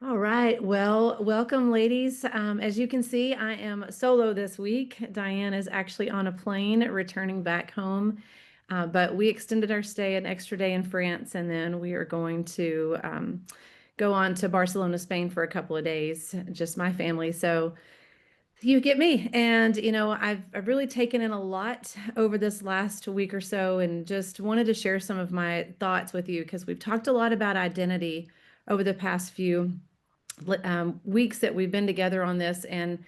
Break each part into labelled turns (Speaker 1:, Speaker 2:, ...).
Speaker 1: All right. Well, welcome, ladies. As you can see, I am solo this week. Diane is actually on a plane returning back home, but we extended our stay an extra day in France, and then we are going to go on to Barcelona, Spain for a couple of days, just my family. So you get me. And, I've really taken in a lot over this last week or so and just wanted to share some of my thoughts with you because we've talked a lot about identity over the past few weeks that we've been together on this. And,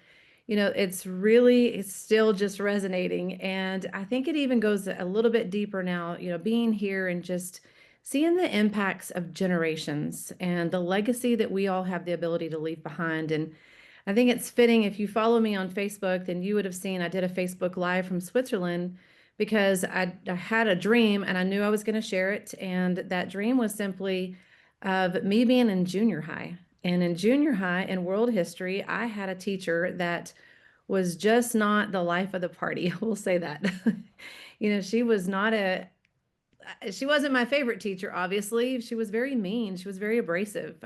Speaker 1: it's still just resonating. And I think it even goes a little bit deeper now, being here and just seeing the impacts of generations and the legacy that we all have the ability to leave behind. And I think it's fitting if you follow me on Facebook, then you would have seen I did a Facebook Live from Switzerland because I had a dream and I knew I was going to share it. And that dream was simply of me being in junior high. And in junior high in world history, I had a teacher that was just not the life of the party. We'll say that. She was not she wasn't my favorite teacher, obviously. She was very mean. She was very abrasive.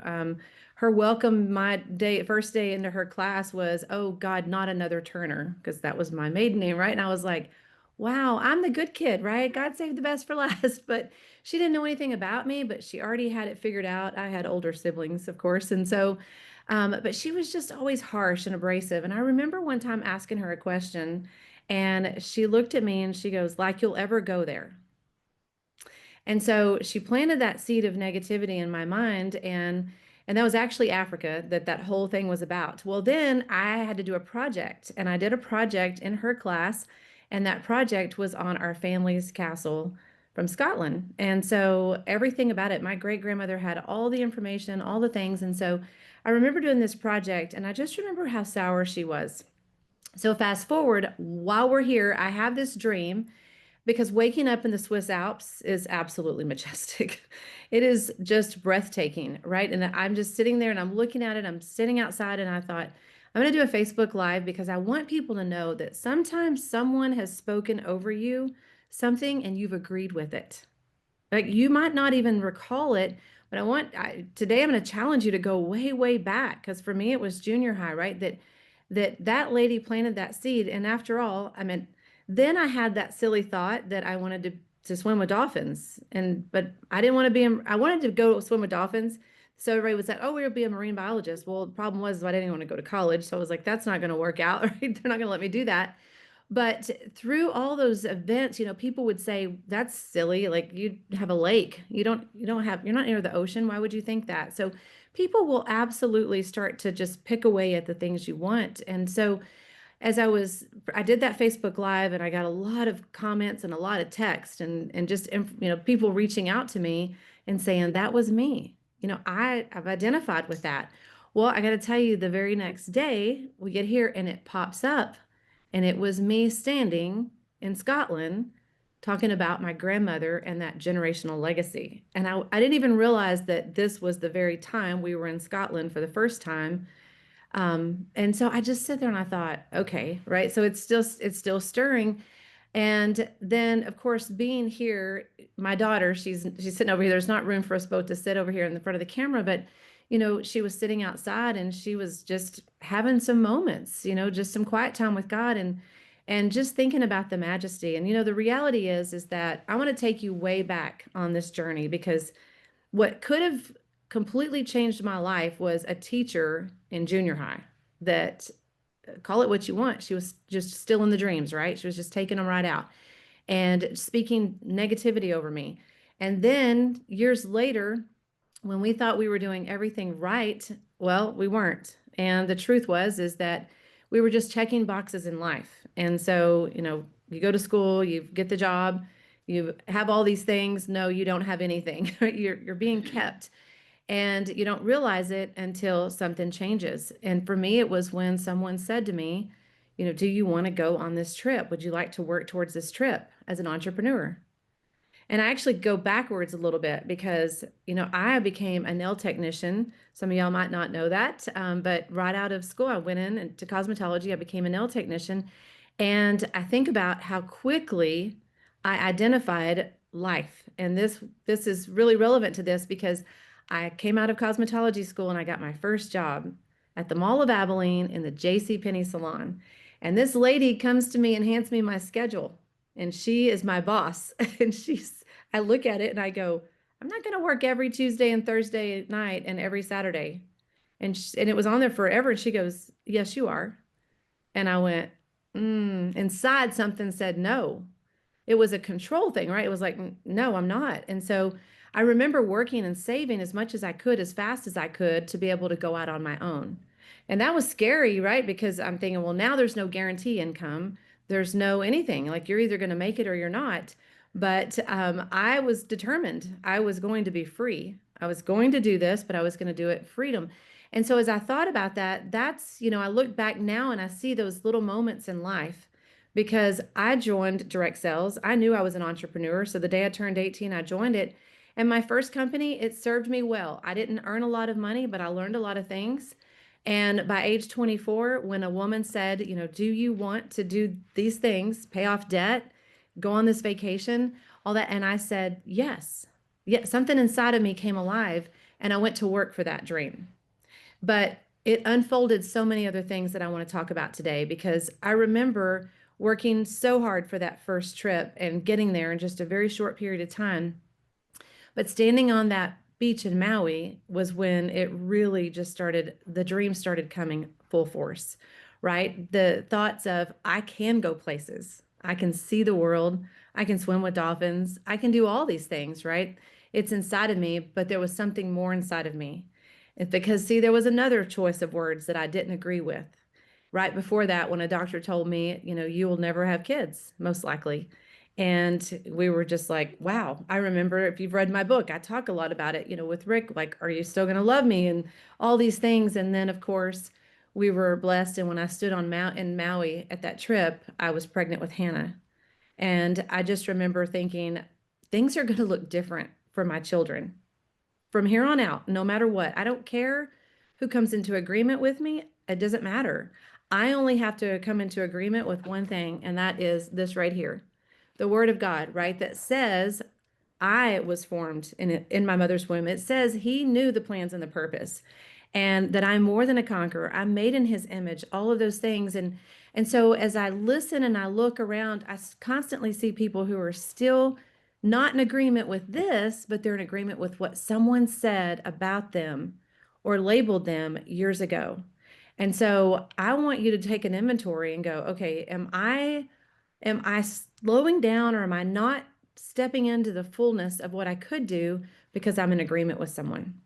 Speaker 1: Her welcome, my first day into her class was, "Oh God, not another Turner," because that was my maiden name, right? And I was like, wow, I'm the good kid, right? God saved the best for last. But she didn't know anything about me, but she already had it figured out. I had older siblings, of course. And so, but she was just always harsh and abrasive. And I remember one time asking her a question, and she looked at me and she goes, "Like you'll ever go there." And so she planted that seed of negativity in my mind, and that was actually Africa that whole thing was about. Well, then I had to do a project, and I did a project in her class, and that project was on our family's castle from Scotland. And so everything about it, my great grandmother had all the information, all the things. And so I remember doing this project, and I just remember how sour she was. So fast forward, while we're here, I have this dream because waking up in the Swiss Alps is absolutely majestic. It is just breathtaking, right? And I'm just sitting there and I'm looking at it. I'm sitting outside and I thought, I'm going to do a Facebook Live because I want people to know that sometimes someone has spoken over you something and you've agreed with it. Like you might not even recall it, but today I'm going to challenge you to go way, way back because for me it was junior high, right? That lady planted that seed, and after all, I mean, then I had that silly thought that I wanted to swim with dolphins, and but I didn't want to be. I wanted to go swim with dolphins. So everybody was like, "Oh, we'll be a marine biologist." Well, the problem was I didn't want to go to college, so I was like, "That's not going to work out, right? They're not going to let me do that." But through all those events, people would say, "That's silly. Like you have a lake. You're not near the ocean. Why would you think that?" So people will absolutely start to just pick away at the things you want. And so I did that Facebook Live and I got a lot of comments and a lot of text and just, people reaching out to me and saying that was me. I've identified with that. Well, I got to tell you, the very next day we get here and it pops up, and it was me standing in Scotland talking about my grandmother and that generational legacy. And I didn't even realize that this was the very time we were in Scotland for the first time. And so I just sit there and I thought, okay, right. So it's still stirring. And then of course, being here, my daughter, she's sitting over here. There's not room for us both to sit over here in the front of the camera, but she was sitting outside and she was just having some moments, just some quiet time with God and just thinking about the majesty. And the reality is that I want to take you way back on this journey because what could have completely changed my life was a teacher in junior high that, call it what you want. She was just still in the dreams, right? She was just taking them right out and speaking negativity over me. And then years later, when we thought we were doing everything right, well, we weren't. And the truth is that we were just checking boxes in life. And so, you go to school, you get the job, you have all these things. No, you don't have anything. You're being kept. And you don't realize it until something changes. And for me, it was when someone said to me, "Do you want to go on this trip? Would you like to work towards this trip as an entrepreneur?" And I actually go backwards a little bit because, I became a nail technician. Some of y'all might not know that, but right out of school, I went into cosmetology. I became a nail technician. And I think about how quickly I identified life. And this is really relevant to this because I came out of cosmetology school and I got my first job at the Mall of Abilene in the J.C. Penney salon. And this lady comes to me and hands me my schedule. And she is my boss. And I look at it and I go, I'm not going to work every Tuesday and Thursday at night and every Saturday. And it was on there forever. And she goes, yes, you are. And I went, inside something said no. It was a control thing, right? It was like, no, I'm not. And so I remember working and saving as much as I could, as fast as I could to be able to go out on my own. And that was scary, right? Because I'm thinking, well, now there's no guarantee income. There's no anything. Like you're either going to make it or you're not. But I was determined I was going to be free. I was going to do this, but I was going to do it freedom. And so as I thought about that, I look back now and I see those little moments in life because I joined direct sales. I knew I was an entrepreneur. So the day I turned 18, I joined it. And my first company, it served me well. I didn't earn a lot of money, but I learned a lot of things. And by age 24, when a woman said, do you want to do these things, pay off debt, go on this vacation, all that? And I said, yes. Yeah, something inside of me came alive and I went to work for that dream. But it unfolded so many other things that I want to talk about today because I remember working so hard for that first trip and getting there in just a very short period of time. But standing on that beach in Maui was when it really just started, the dream started coming full force, right? The thoughts of, I can go places, I can see the world, I can swim with dolphins, I can do all these things, right? It's inside of me, but there was something more inside of me. It's because, see, there was another choice of words that I didn't agree with. Right before that, when a doctor told me, you will never have kids, most likely. And we were just like, wow. I remember, if you've read my book, I talk a lot about it, with Rick, like, are you still going to love me? And all these things. And then, of course, we were blessed. And when I stood on in Maui at that trip, I was pregnant with Hannah. And I just remember thinking, things are going to look different for my children from here on out, no matter what. I don't care who comes into agreement with me. It doesn't matter. I only have to come into agreement with one thing, and that is this right here, the word of God, right? That says I was formed in my mother's womb. It says he knew the plans and the purpose, and that I'm more than a conqueror. I'm made in his image, all of those things. And so as I listen and I look around, I constantly see people who are still not in agreement with this, but they're in agreement with what someone said about them or labeled them years ago. And so I want you to take an inventory and go, okay, am I slowing down, or am I not stepping into the fullness of what I could do because I'm in agreement with someone?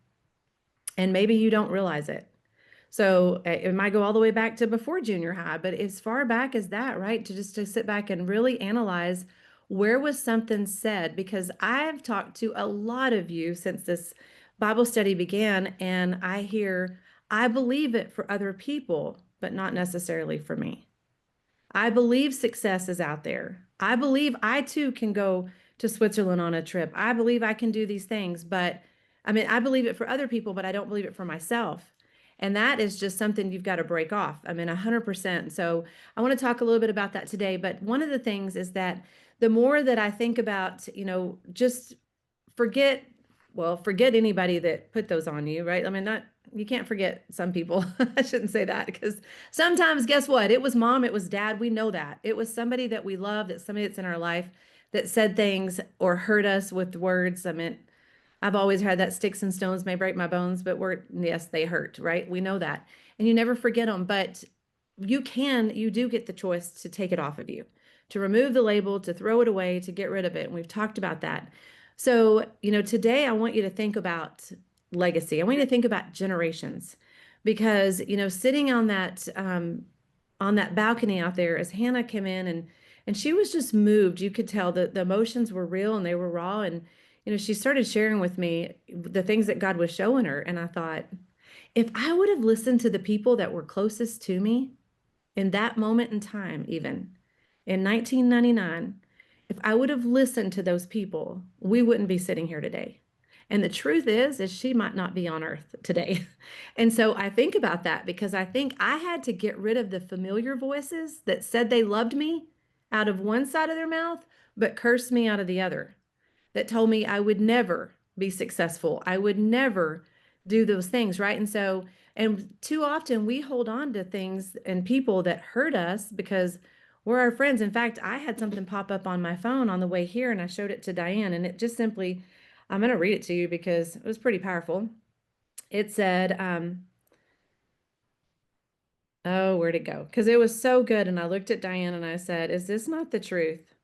Speaker 1: And maybe you don't realize it. So it might go all the way back to before junior high, but as far back as that, right? To sit back and really analyze, where was something said? Because I've talked to a lot of you since this Bible study began, and I hear, I believe it for other people, but not necessarily for me. I believe success is out there. I believe I too can go to Switzerland on a trip. I believe I can do these things, but I believe it for other people, but I don't believe it for myself. And that is just something you've got to break off. 100%. So I want to talk a little bit about that today. But one of the things is that the more that I think about, just forget, forget anybody that put those on you, right? You can't forget some people. I shouldn't say that, because sometimes, guess what? It was mom, it was dad. We know that. It was somebody that we love, that somebody that's in our life that said things or hurt us with words. I've always heard that sticks and stones may break my bones, but yes, they hurt, right? We know that. And you never forget them, but you do get the choice to take it off of you, to remove the label, to throw it away, to get rid of it. And we've talked about that. So, today I want you to think about legacy. I want you to think about generations, because, sitting on that balcony out there as Hannah came in and she was just moved. You could tell that the emotions were real and they were raw. And she started sharing with me the things that God was showing her. And I thought, if I would have listened to the people that were closest to me in that moment in time, even in 1999, if I would have listened to those people, we wouldn't be sitting here today. And the truth is she might not be on earth today. And so I think about that, because I think I had to get rid of the familiar voices that said they loved me out of one side of their mouth, but cursed me out of the other, that told me I would never be successful. I would never do those things, right? And so, and too often we hold on to things and people that hurt us because we're our friends. In fact, I had something pop up on my phone on the way here and I showed it to Diane, and it just simply, I'm going to read it to you because it was pretty powerful. It said, oh, where'd it go? Because it was so good. And I looked at Diane and I said, is this not the truth?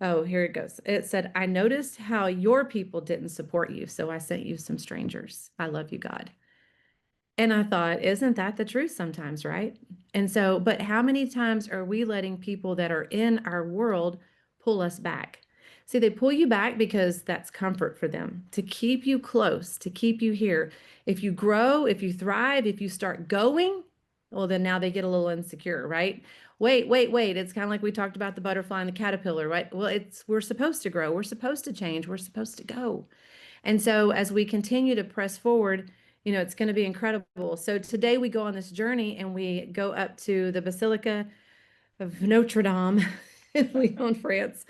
Speaker 1: Oh, here it goes. It said, I noticed how your people didn't support you, so I sent you some strangers. I love you, God. And I thought, isn't that the truth sometimes, right? And so, but how many times are we letting people that are in our world pull us back? See, they pull you back because that's comfort for them, to keep you close, to keep you here. If you grow, if you thrive, if you start going, well, then now they get a little insecure, right? Wait, wait, wait. It's kind of like we talked about the butterfly and the caterpillar, right? Well, we're supposed to grow, we're supposed to change, we're supposed to go. And so as we continue to press forward, it's going to be incredible. So today we go on this journey and we go up to the Basilica of Notre Dame in Lyon, France.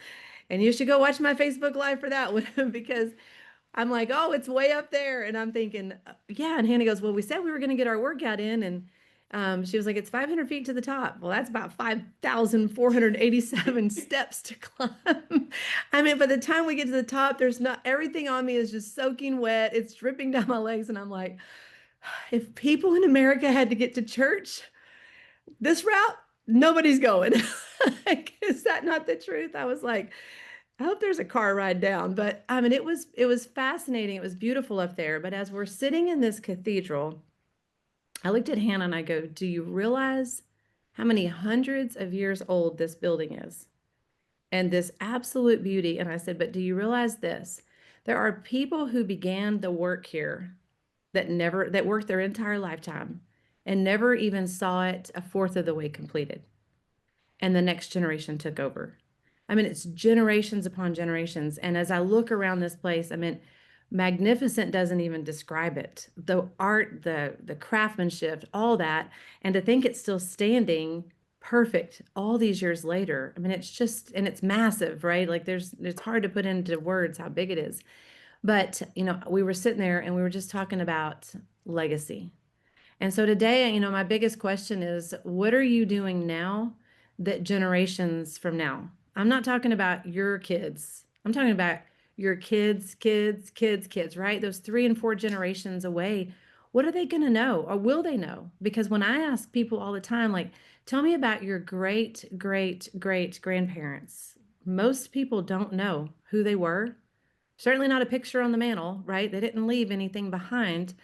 Speaker 1: And you should go watch my Facebook Live for that one because I'm like, oh, it's way up there. And I'm thinking, yeah. And Hannah goes, well, we said we were going to get our workout in. And she was like, it's 500 feet to the top. Well, that's about 5,487 steps to climb. I mean, by the time we get to the top, there's not, everything on me is just soaking wet. It's dripping down my legs. And I'm like, if people in America had to get to church this route, nobody's going. Like, is that not the truth? I was like, I hope there's a car ride down. But I mean, it was fascinating. It was beautiful up there. But as we're sitting in this cathedral, I looked at Hannah and I go, do you realize how many hundreds of years old this building is? And this absolute beauty. And I said, but do you realize this? There are people who began the work here that worked their entire lifetime and never even saw it a fourth of the way completed. And the next generation took over. I mean, it's generations upon generations. And as I look around this place, I mean, magnificent doesn't even describe it. The art, the craftsmanship, all that. And to think it's still standing perfect all these years later. I mean, it's just, and it's massive, right? Like it's hard to put into words how big it is. But, we were sitting there and we were just talking about legacy. And so today, my biggest question is, what are you doing now that generations from now? I'm not talking about your kids. I'm talking about your kids, kids, kids, kids, right? Those 3 and 4 generations away. What are they going to know, or will they know? Because when I ask people all the time, like, tell me about your great, great, great grandparents, most people don't know who they were. Certainly not a picture on the mantle, right? They didn't leave anything behind.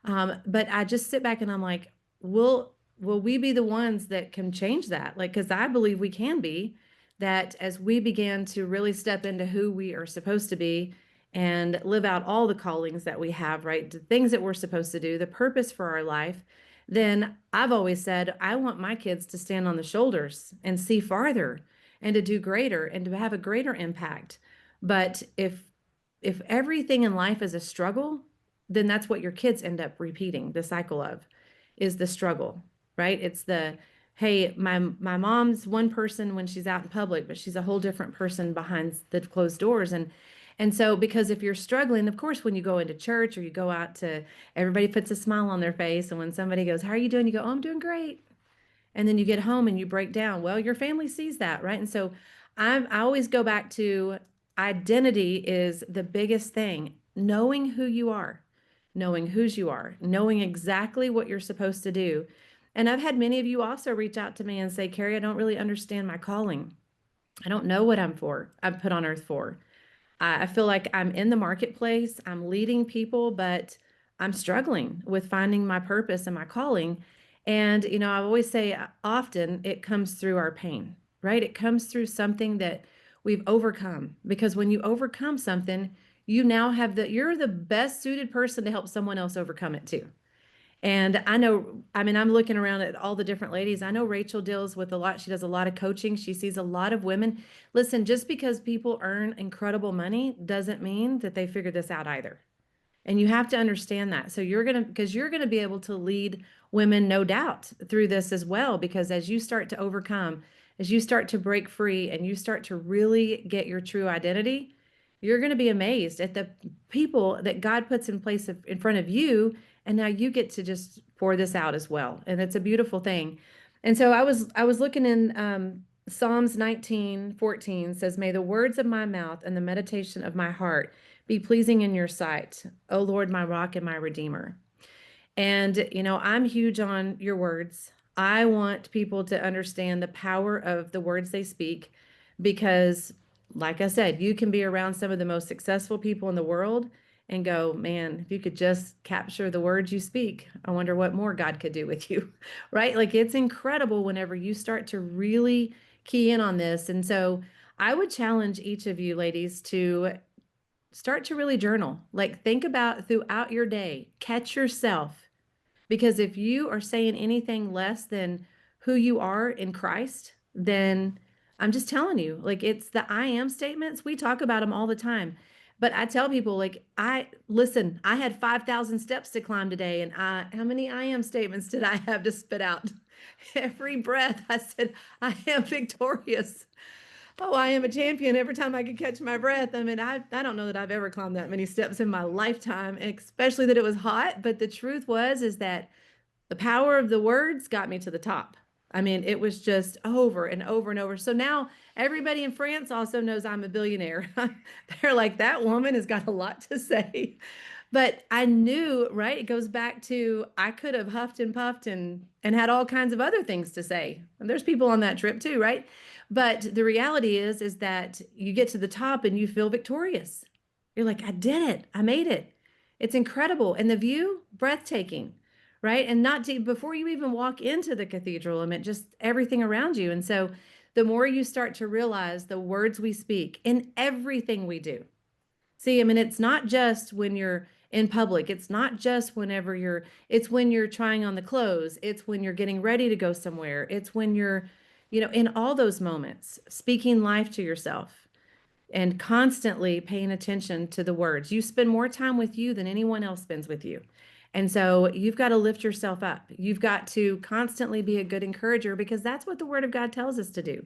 Speaker 1: But I just sit back and I'm like, will we be the ones that can change that? Like, because I believe we can be, that as we begin to really step into who we are supposed to be and live out all the callings that we have, right? The things that we're supposed to do, the purpose for our life, then I've always said, I want my kids to stand on the shoulders and see farther and to do greater and to have a greater impact. But if everything in life is a struggle, then that's what your kids end up repeating the cycle of, is the struggle, right? It's the, hey, my mom's one person when she's out in public, but she's a whole different person behind the closed doors. And so, because if you're struggling, of course, when you go into church or you go out to, everybody puts a smile on their face. And when somebody goes, how are you doing? You go, oh, I'm doing great. And then you get home and you break down. Well, your family sees that, right? And so I always go back to identity is the biggest thing. Knowing who you are, knowing whose you are, knowing exactly what you're supposed to do. And I've had many of you also reach out to me and say, Carrie, I don't really understand my calling. I don't know what I'm put on earth for. I feel like I'm in the marketplace, I'm leading people, but I'm struggling with finding my purpose and my calling. And, I always say often it comes through our pain, right? It comes through something that we've overcome, because when you overcome something, you're the best suited person to help someone else overcome it too. And I'm looking around at all the different ladies. I know Rachel deals with a lot. She does a lot of coaching. She sees a lot of women. Listen, just because people earn incredible money doesn't mean that they figured this out either. And you have to understand that. So because you're going to be able to lead women, no doubt, through this as well, because as you start to overcome, as you start to break free and you start to really get your true identity, you're going to be amazed at the people that God puts in place in front of you. And now you get to just pour this out as well. And it's a beautiful thing. And so I was looking in Psalms 19:14 says, "May the words of my mouth and the meditation of my heart be pleasing in your sight, O Lord, my rock and my redeemer." And, I'm huge on your words. I want people to understand the power of the words they speak because, like I said, you can be around some of the most successful people in the world and go, man, if you could just capture the words you speak, I wonder what more God could do with you, right? Like it's incredible whenever you start to really key in on this. And so I would challenge each of you ladies to start to really journal. Like think about throughout your day, catch yourself because if you are saying anything less than who you are in Christ, then I'm just telling you, like it's the I am statements. We talk about them all the time. But I tell people, like, listen, I had 5,000 steps to climb today. And how many I am statements did I have to spit out? Every breath I said, I am victorious. Oh, I am a champion every time I could catch my breath. I mean, I don't know that I've ever climbed that many steps in my lifetime, especially that it was hot. But the truth is that the power of the words got me to the top. I mean, it was just over and over and over. So now everybody in France also knows I'm a billionaire. They're like, that woman has got a lot to say. But I knew, right? It goes back to I could have huffed and puffed and had all kinds of other things to say. And there's people on that trip too, right? But the reality is that you get to the top and you feel victorious. You're like, I did it. I made it. It's incredible. And the view, breathtaking, right? And not to before you even walk into the cathedral, I mean, just everything around you. And so the more you start to realize the words we speak in everything we do. See, I mean, it's not just when you're in public. It's not just it's when you're trying on the clothes. It's when you're getting ready to go somewhere. It's when you're, in all those moments, speaking life to yourself and constantly paying attention to the words. You spend more time with you than anyone else spends with you. And so you've got to lift yourself up. You've got to constantly be a good encourager because that's what the word of God tells us to do,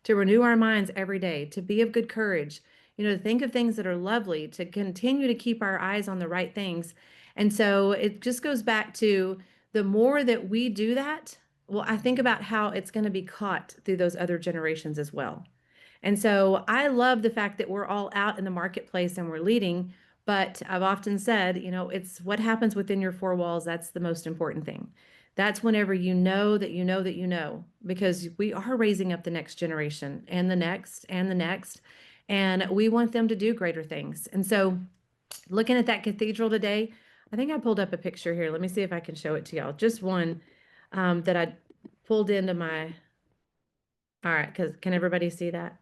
Speaker 1: to renew our minds every day, to be of good courage, to think of things that are lovely, to continue to keep our eyes on the right things. And so it just goes back to the more that we do that, well, I think about how it's going to be caught through those other generations as well. And so I love the fact that we're all out in the marketplace and we're leading. But I've often said, it's what happens within your four walls. That's the most important thing. That's whenever you know that you know that you know, because we are raising up the next generation and the next and the next. And we want them to do greater things. And so looking at that cathedral today, I think I pulled up a picture here. Let me see if I can show it to y'all. Just one that I pulled into my, all right, because can everybody see that?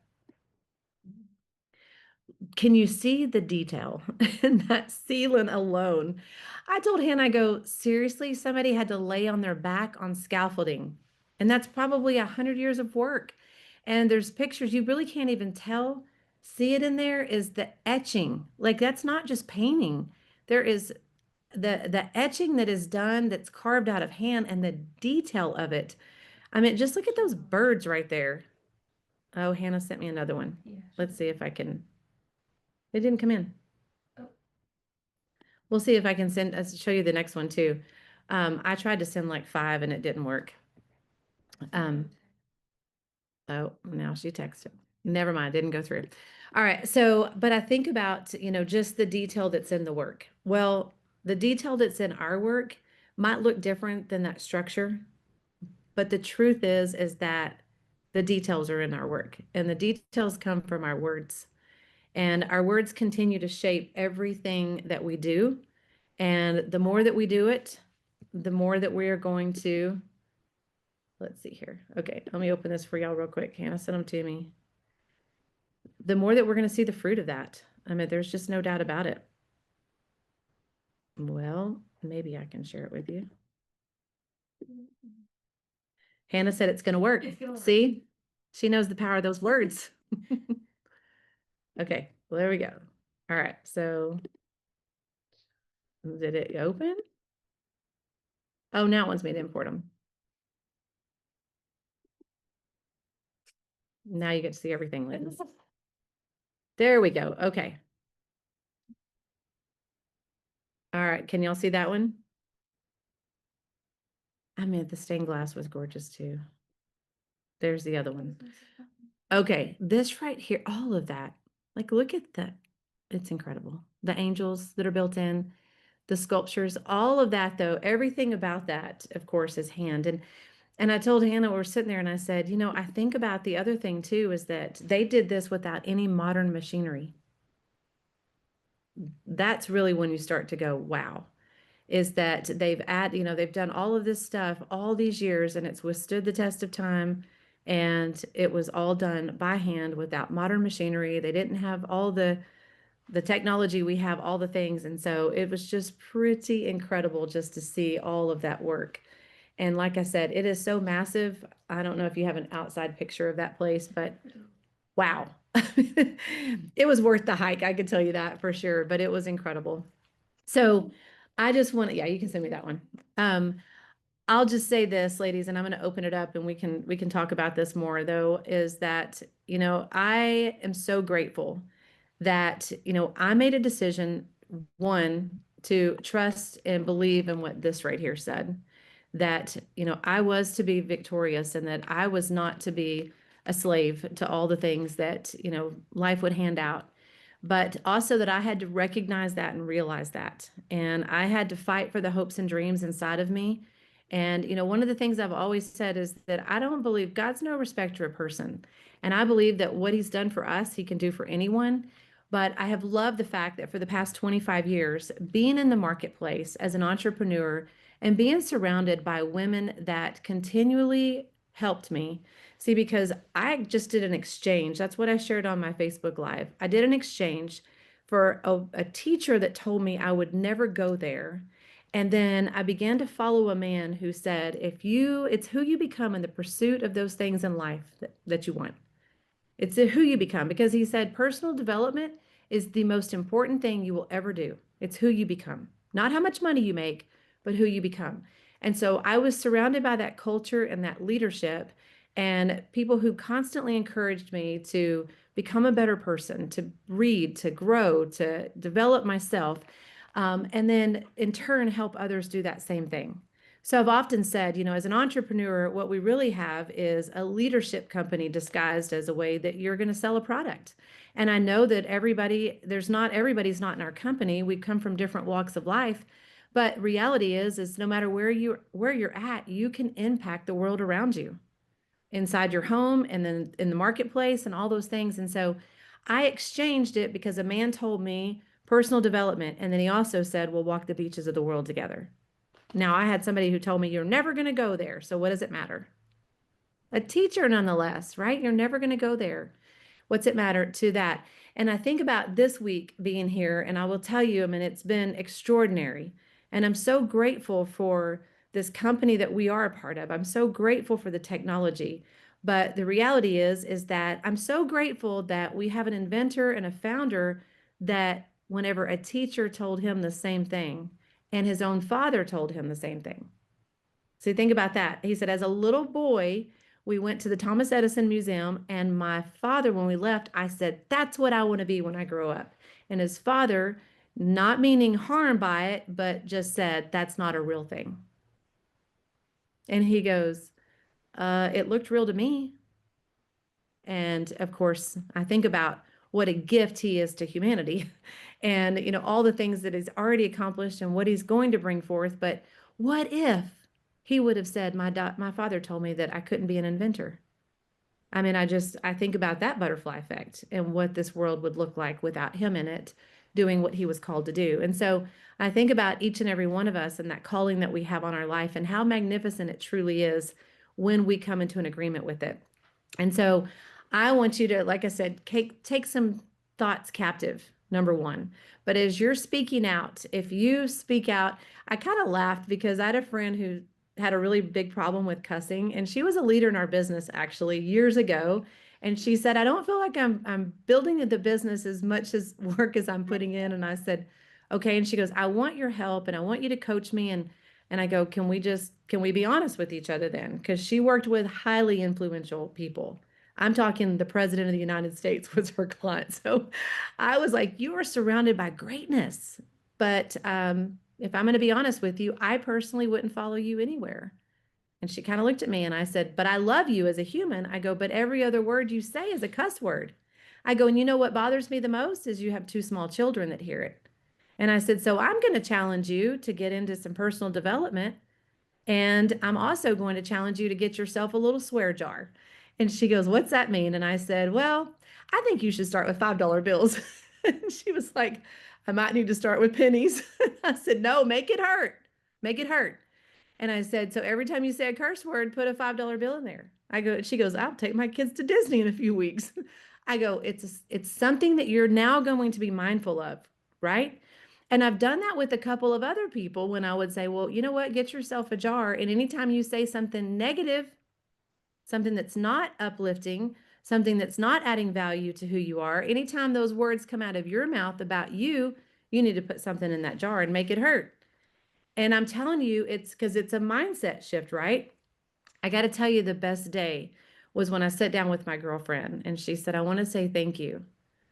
Speaker 1: Can you see the detail in that ceiling alone? I told Hannah, I go, seriously, somebody had to lay on their back on scaffolding. And that's probably 100 years of work. And there's pictures, you really can't even tell. See it in there is the etching. Like that's not just painting. There is the etching that is done that's carved out of hand and the detail of it. I mean, just look at those birds right there. Oh, Hannah sent me another one.
Speaker 2: Yeah.
Speaker 1: Let's see if I can. It didn't come in. We'll see if I can show you the next one too. I tried to send like 5 and it didn't work. Oh, now she texted. Never mind, didn't go through. All right. So, but I think about, just the detail that's in the work. Well, the detail that's in our work might look different than that structure, but the truth is that the details are in our work and the details come from our words. And our words continue to shape everything that we do. And the more that we do it, the more that we are going to, let's see here. Okay, let me open this for y'all real quick. Hannah sent them to me. The more that we're going to see the fruit of that. I mean, there's just no doubt about it. Well, maybe I can share it with you. Hannah said it's going to work. See? She knows the power of those words. Okay, well, there we go. All right, so did it open? Oh, now it wants me to import them. Now you get to see everything, Lynn. There we go. Okay. All right, can y'all see that one? I mean, the stained glass was gorgeous too. There's the other one. Okay, this right here, all of that. Like, look at that. It's incredible. The angels that are built in, the sculptures, all of that, though, everything about that, of course, is hand. And I told Hannah, we were sitting there and I said, you know, I think about the other thing too, is that they did this without any modern machinery. That's really when you start to go, wow, is that they've done all of this stuff all these years and it's withstood the test of time. And it was all done by hand without modern machinery. They didn't have all the technology we have, all the things. And so it was just pretty incredible just to see all of that work. And like I said, it is so massive. I don't know if you have an outside picture of that place, but wow. It was worth the hike, I could tell you that for sure, but it was incredible. So I just want to, yeah, you can send me that one. Um, I'll just say this, ladies, and I'm going to open it up and we can talk about this more though, is that, you know, I am so grateful that, you know, I made a decision, one, to trust and believe in what this right here said, that, you know, I was to be victorious and that I was not to be a slave to all the things that, you know, life would hand out. But also that I had to recognize that and realize that. And I had to fight for the hopes and dreams inside of me. And, you know, one of the things I've always said is that I don't believe God's no respecter of person. And I believe that what he's done for us, he can do for anyone. But I have loved the fact that for the past 25 years, being in the marketplace as an entrepreneur and being surrounded by women that continually helped me. See, because I just did an exchange. That's what I shared on my Facebook Live. I did an exchange for a teacher that told me I would never go there. And then I began to follow a man who said, it's who you become in the pursuit of those things in life that you want. It's who you become because he said personal development is the most important thing you will ever do. It's who you become, not how much money you make, but who you become. And so I was surrounded by that culture and that leadership and people who constantly encouraged me to become a better person, to read, to grow, to develop myself, and then in turn help others do that same thing. So I've often said, you know, as an entrepreneur, what we really have is a leadership company disguised as a way that you're going to sell a product. And I know that everybody's not in our company. We come from different walks of life, but reality is no matter where you're at, you can impact the world around you, inside your home and then in the marketplace and all those things. And so I exchanged it because a man told me personal development, and then he also said, we'll walk the beaches of the world together. Now, I had somebody who told me, you're never going to go there. So what does it matter? A teacher, nonetheless, right? You're never going to go there. What's it matter to that? And I think about this week being here, and I will tell you, I mean, it's been extraordinary. And I'm so grateful for this company that we are a part of. I'm so grateful for the technology. But the reality is that I'm so grateful that we have an inventor and a founder that whenever a teacher told him the same thing, and his own father told him the same thing. So think about that. He said, as a little boy, we went to the Thomas Edison Museum, and my father, when we left, I said, that's what I want to be when I grow up. And his father, not meaning harm by it, but just said, that's not a real thing. And he goes, it looked real to me. And of course, I think about what a gift he is to humanity and, you know, all the things that he's already accomplished and what he's going to bring forth. But what if he would have said, my father told me that I couldn't be an inventor? I mean, I think about that butterfly effect and what this world would look like without him in it doing what he was called to do. And so I think about each and every one of us and that calling that we have on our life and how magnificent it truly is when we come into an agreement with it. And so I want you to, like I said, take some thoughts captive, number one. But as you're speaking out, if you speak out, I kind of laughed because I had a friend who had a really big problem with cussing, and she was a leader in our business actually years ago. And she said, I don't feel like I'm building the business as much as work as I'm putting in. And I said, okay. And she goes, I want your help and I want you to coach me. And I go, can we be honest with each other then? Because she worked with highly influential people. I'm talking the president of the United States was her client. So I was like, you are surrounded by greatness. But if I'm going to be honest with you, I personally wouldn't follow you anywhere. And she kind of looked at me and I said, but I love you as a human. I go, but every other word you say is a cuss word. I go, and you know what bothers me the most is you have two small children that hear it. And I said, so I'm going to challenge you to get into some personal development. And I'm also going to challenge you to get yourself a little swear jar. And she goes, what's that mean? And I said, well, I think you should start with $5 bills. And she was like, I might need to start with pennies. I said, no, make it hurt. Make it hurt. And I said, so every time you say a curse word, put a $5 bill in there. I go, she goes, I'll take my kids to Disney in a few weeks. I go, it's something that you're now going to be mindful of, right? And I've done that with a couple of other people when I would say, well, you know what, get yourself a jar. And anytime you say something negative, something that's not uplifting, something that's not adding value to who you are, anytime those words come out of your mouth about you, you need to put something in that jar and make it hurt. And I'm telling you, it's because it's a mindset shift, right? I got to tell you, the best day was when I sat down with my girlfriend and she said, I want to say thank you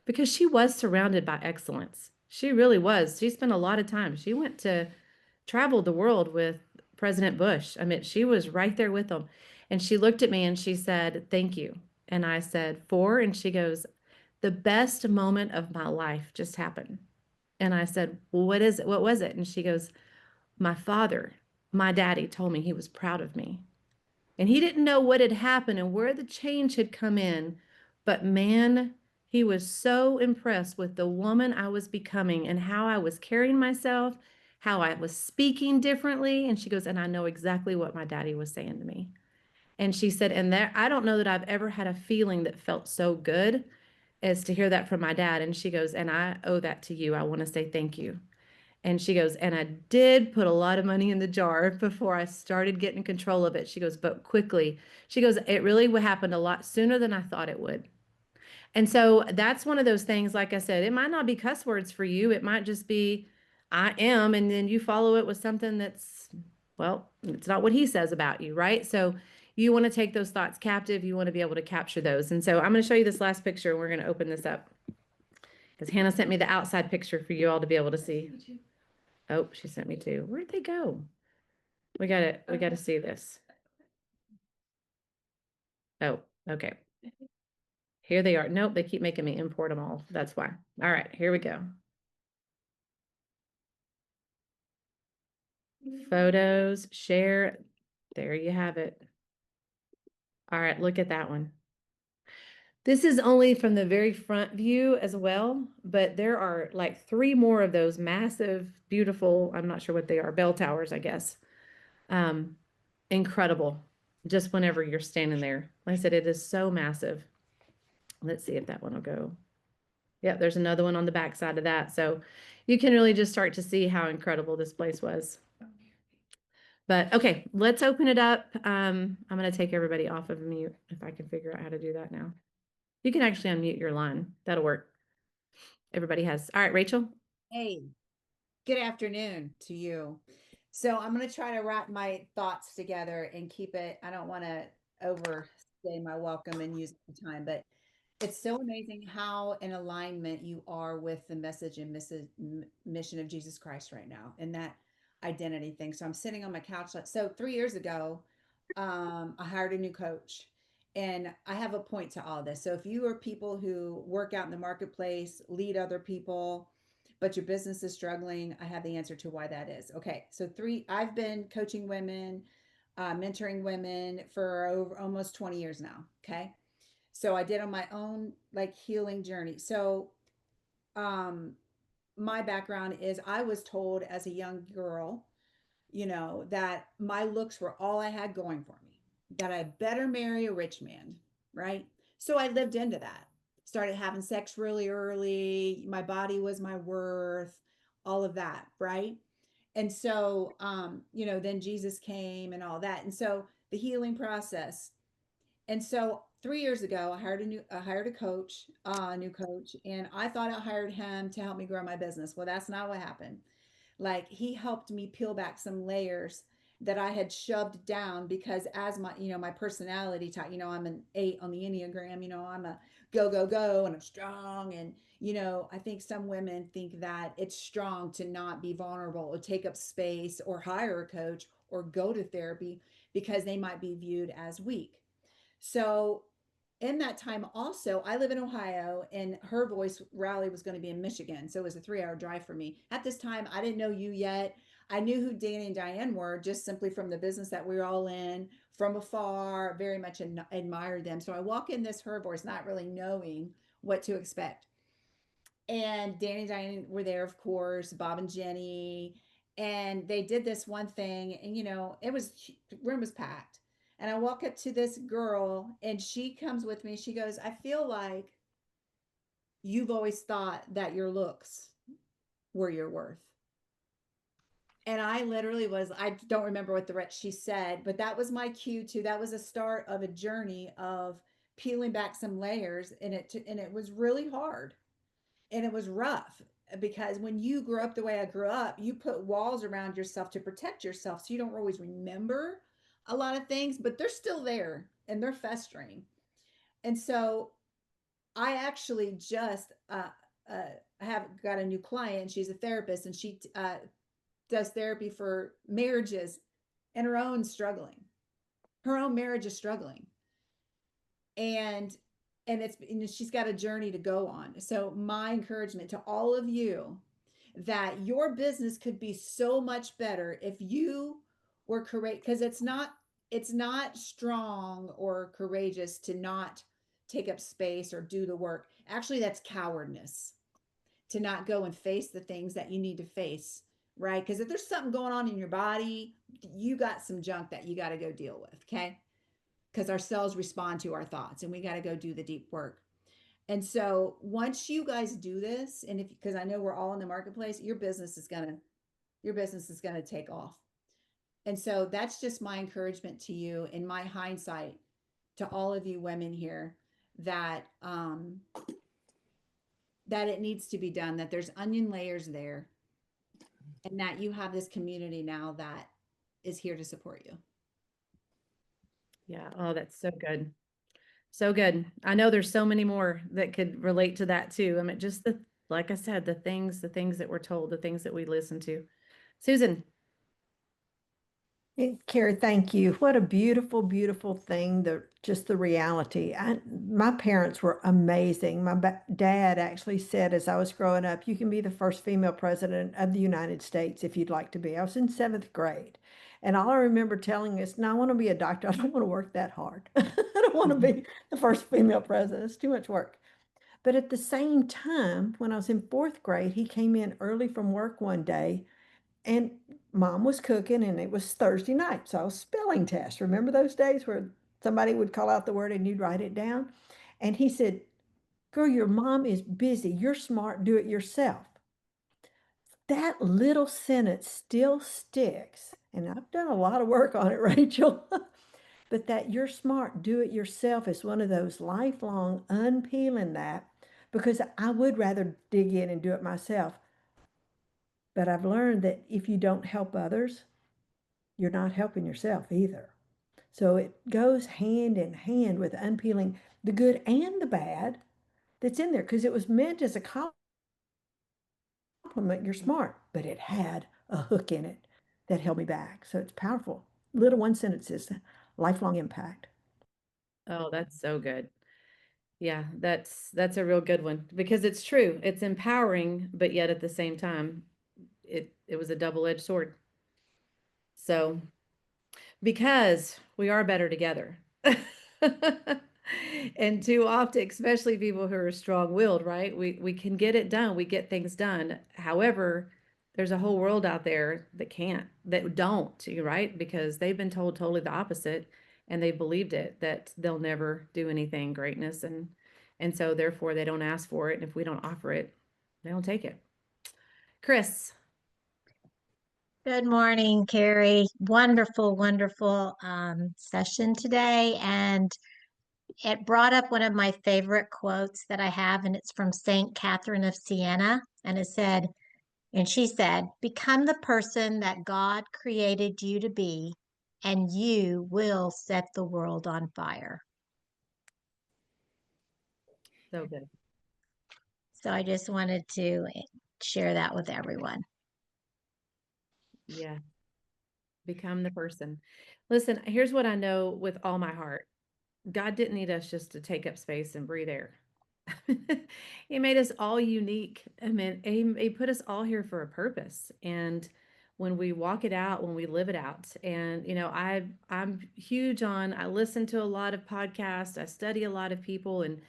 Speaker 1: because she was surrounded by excellence. She really was. She spent a lot of time. She went to travel the world with President Bush. I mean, she was right there with him. And she looked at me and she said, thank you. And I said, for? And she goes, the best moment of my life just happened. And I said, well, what is it? What was it? And she goes, my father, my daddy told me he was proud of me. And he didn't know what had happened and where the change had come in. But man, he was so impressed with the woman I was becoming and how I was carrying myself, how I was speaking differently. And she goes, and I know exactly what my daddy was saying to me. And she said, and there, I don't know that I've ever had a feeling that felt so good as to hear that from my dad. And she goes, and I owe that to you. I want to say thank you. And she goes, and I did put a lot of money in the jar before I started getting control of it. She goes, but quickly. She goes, it really happened a lot sooner than I thought it would. And so that's one of those things, like I said, it might not be cuss words for you. It might just be, I am. And then you follow it with something that's, well, it's not what he says about you, right? So you want to take those thoughts captive. You want to be able to capture those. And so I'm going to show you this last picture. We're going to open this up because Hannah sent me the outside picture for you all to be able to see. Oh, she sent me two. Where'd they go? We gotta see this. Oh, okay. Here they are. Nope, they keep making me import them all. That's why. All right, here we go. Photos, share. There you have it. All right, look at that one. This is only from the very front view as well, but there are like three more of those massive, beautiful, I'm not sure what they are, bell towers, I guess. Um, Incredible. Just whenever you're standing there. Like I said, it is so massive. Let's see if that one will go. Yeah, there's another one on the back side of that. So you can really just start to see how incredible this place was. But okay, let's open it up. I'm going to take everybody off of mute if I can figure out how to do that now. You can actually unmute your line. That'll work. Everybody has. All right, Rachel.
Speaker 2: Hey, good afternoon to you. So I'm going to try to wrap my thoughts together and keep it. I don't want to overstay my welcome and use the time, but it's so amazing how in alignment you are with the message and mission of Jesus Christ right now and that identity thing. So I'm sitting on my couch. So 3 years ago, I hired a new coach. And I have a point to all this. So if you are people who work out in the marketplace, lead other people, but your business is struggling, I have the answer to why that is. Okay, so I've been coaching women, mentoring women for over almost 20 years now. Okay, so I did on my own like healing journey. So, um, my background is I was told as a young girl, that my looks were all I had going for me, that I better marry a rich man, right? So I lived into that. Started having sex really early. My body was my worth, all of that, right? And so, then Jesus came and all that. And so the healing process. And so 3 years ago, I hired a coach, a new coach, and I thought I hired him to help me grow my business. Well, that's not what happened. Like he helped me peel back some layers that I had shoved down because as my, my personality type, I'm an 8 on the Enneagram, I'm a go, go, go, and I'm strong. And, I think some women think that it's strong to not be vulnerable or take up space or hire a coach or go to therapy because they might be viewed as weak. So in that time also, I live in Ohio and her voice rally was going to be in Michigan. So it was a 3-hour drive for me. At this time, I didn't know you yet. I knew who Danny and Diane were just simply from the business that we were all in from afar, very much admired them. So I walk in this her voice, not really knowing what to expect. And Danny and Diane were there, of course, Bob and Jenny. And they did this one thing, and it was, room was packed. And I walk up to this girl, and she comes with me. She goes, I feel like you've always thought that your looks were your worth. And I literally was, I don't remember what the rest she said, but that was my cue to, that was a start of a journey of peeling back some layers. And it was really hard and it was rough because when you grew up the way I grew up, you put walls around yourself to protect yourself. So you don't always remember a lot of things, but they're still there and they're festering. And so I actually just have got a new client. She's a therapist and she does therapy for marriages and her own struggling. Her own marriage is struggling. And she's got a journey to go on. So my encouragement to all of you that your business could be so much better if you were courageous, because it's not strong or courageous to not take up space or do the work. Actually, that's cowardness to not go and face the things that you need to face, right? Because if there's something going on in your body, you got some junk that you got to go deal with, okay? Because our cells respond to our thoughts and we got to go do the deep work. And so once you guys do this, and because I know we're all in the marketplace, your business is going to take off. And so that's just my encouragement to you in my hindsight to all of you women here that that it needs to be done, that there's onion layers there, and that you have this community now that is here to support you.
Speaker 1: Yeah. Oh, that's so good. So good. I know there's so many more that could relate to that too. I mean, just like I said, the things that we're told, the things that we listen to. Susan.
Speaker 3: Carrie, thank you. What a beautiful, beautiful thing. Just the reality. My parents were amazing. My dad actually said as I was growing up, you can be the first female president of the United States if you'd like to be. I was in 7th grade. And all I remember telling us, no, I want to be a doctor. I don't want to work that hard. I don't want to be the first female president. It's too much work. But at the same time, when I was in 4th grade, he came in early from work one day and mom was cooking and it was Thursday night. So I was spelling test. Remember those days where somebody would call out the word and you'd write it down? And he said, girl, your mom is busy. You're smart. Do it yourself. That little sentence still sticks. And I've done a lot of work on it, Rachel. But that you're smart, do it yourself is one of those lifelong unpeeling that, because I would rather dig in and do it myself. But I've learned that if you don't help others, you're not helping yourself either. So it goes hand in hand with unpeeling the good and the bad that's in there, because it was meant as a compliment. You're smart, but it had a hook in it that held me back. So it's powerful. Little one sentences, lifelong impact.
Speaker 1: Oh, that's so good. Yeah, that's a real good one because it's true. It's empowering, but yet at the same time, it was a double-edged sword. So, because we are better together. And too often, especially people who are strong-willed, right? We can get it done. We get things done. However, there's a whole world out there that can't, that don't, right? Because they've been told totally the opposite and they believed it, that they'll never do anything greatness. And so therefore they don't ask for it. And if we don't offer it, they don't take it. Chris.
Speaker 4: Good morning, Carrie. Wonderful, wonderful session today. And it brought up one of my favorite quotes that I have, and it's from Saint Catherine of Siena. And it said, And she said, become the person that God created you to be, and you will set the world on fire.
Speaker 1: So good.
Speaker 4: So I just wanted to share that with everyone.
Speaker 1: Yeah. Become the person. Listen, here's what I know with all my heart. God didn't need us just to take up space and breathe air. He made us all unique. I mean, he put us all here for a purpose. And when we walk it out, when we live it out, and I'm huge on, I listen to a lot of podcasts, I study a lot of people, and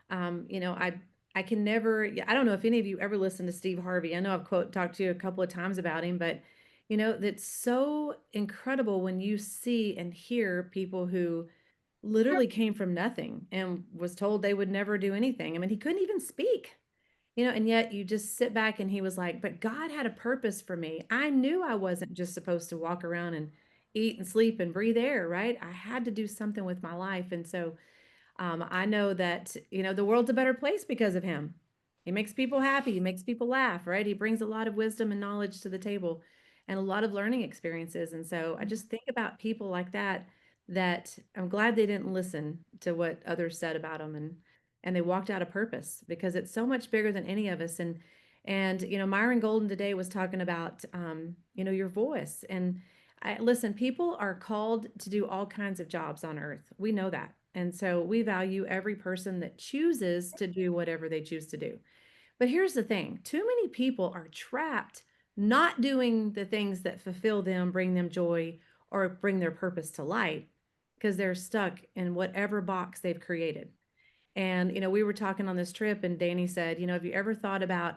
Speaker 1: I can never, yeah, I don't know if any of you ever listened to Steve Harvey. I know I've talked to you a couple of times about him, but that's so incredible when you see and hear people who literally came from nothing and was told they would never do anything. I mean, he couldn't even speak, and yet you just sit back and he was like, but God had a purpose for me. I knew I wasn't just supposed to walk around and eat and sleep and breathe air, right? I had to do something with my life. And so I know that, the world's a better place because of him. He makes people happy. He makes people laugh, right? He brings a lot of wisdom and knowledge to the table and a lot of learning experiences. And so I just think about people like that, that I'm glad they didn't listen to what others said about them, and they walked out of purpose because it's so much bigger than any of us. And Myron Golden today was talking about, your voice. And listen, people are called to do all kinds of jobs on earth. We know that. And so we value every person that chooses to do whatever they choose to do. But here's the thing, too many people are trapped not doing the things that fulfill them, bring them joy, or bring their purpose to light because they're stuck in whatever box they've created. And, we were talking on this trip, and Danny said, have you ever thought about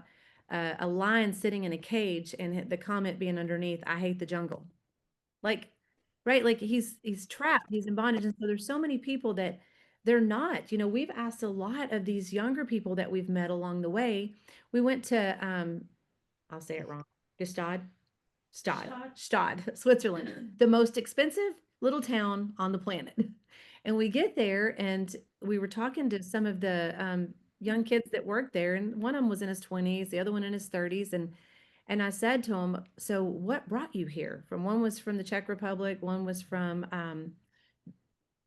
Speaker 1: a lion sitting in a cage and the comment being underneath, I hate the jungle? Like, right, like he's trapped, he's in bondage. And so there's so many people that they're not. We've asked a lot of these younger people that we've met along the way. We went to I'll say it wrong, Gstaad, Stad, Switzerland, the most expensive little town on the planet. And we get there, and we were talking to some of the young kids that work there, and one of them was in his 20s, the other one in his 30s, and I said to him, so what brought you here? One was from the Czech Republic, one was from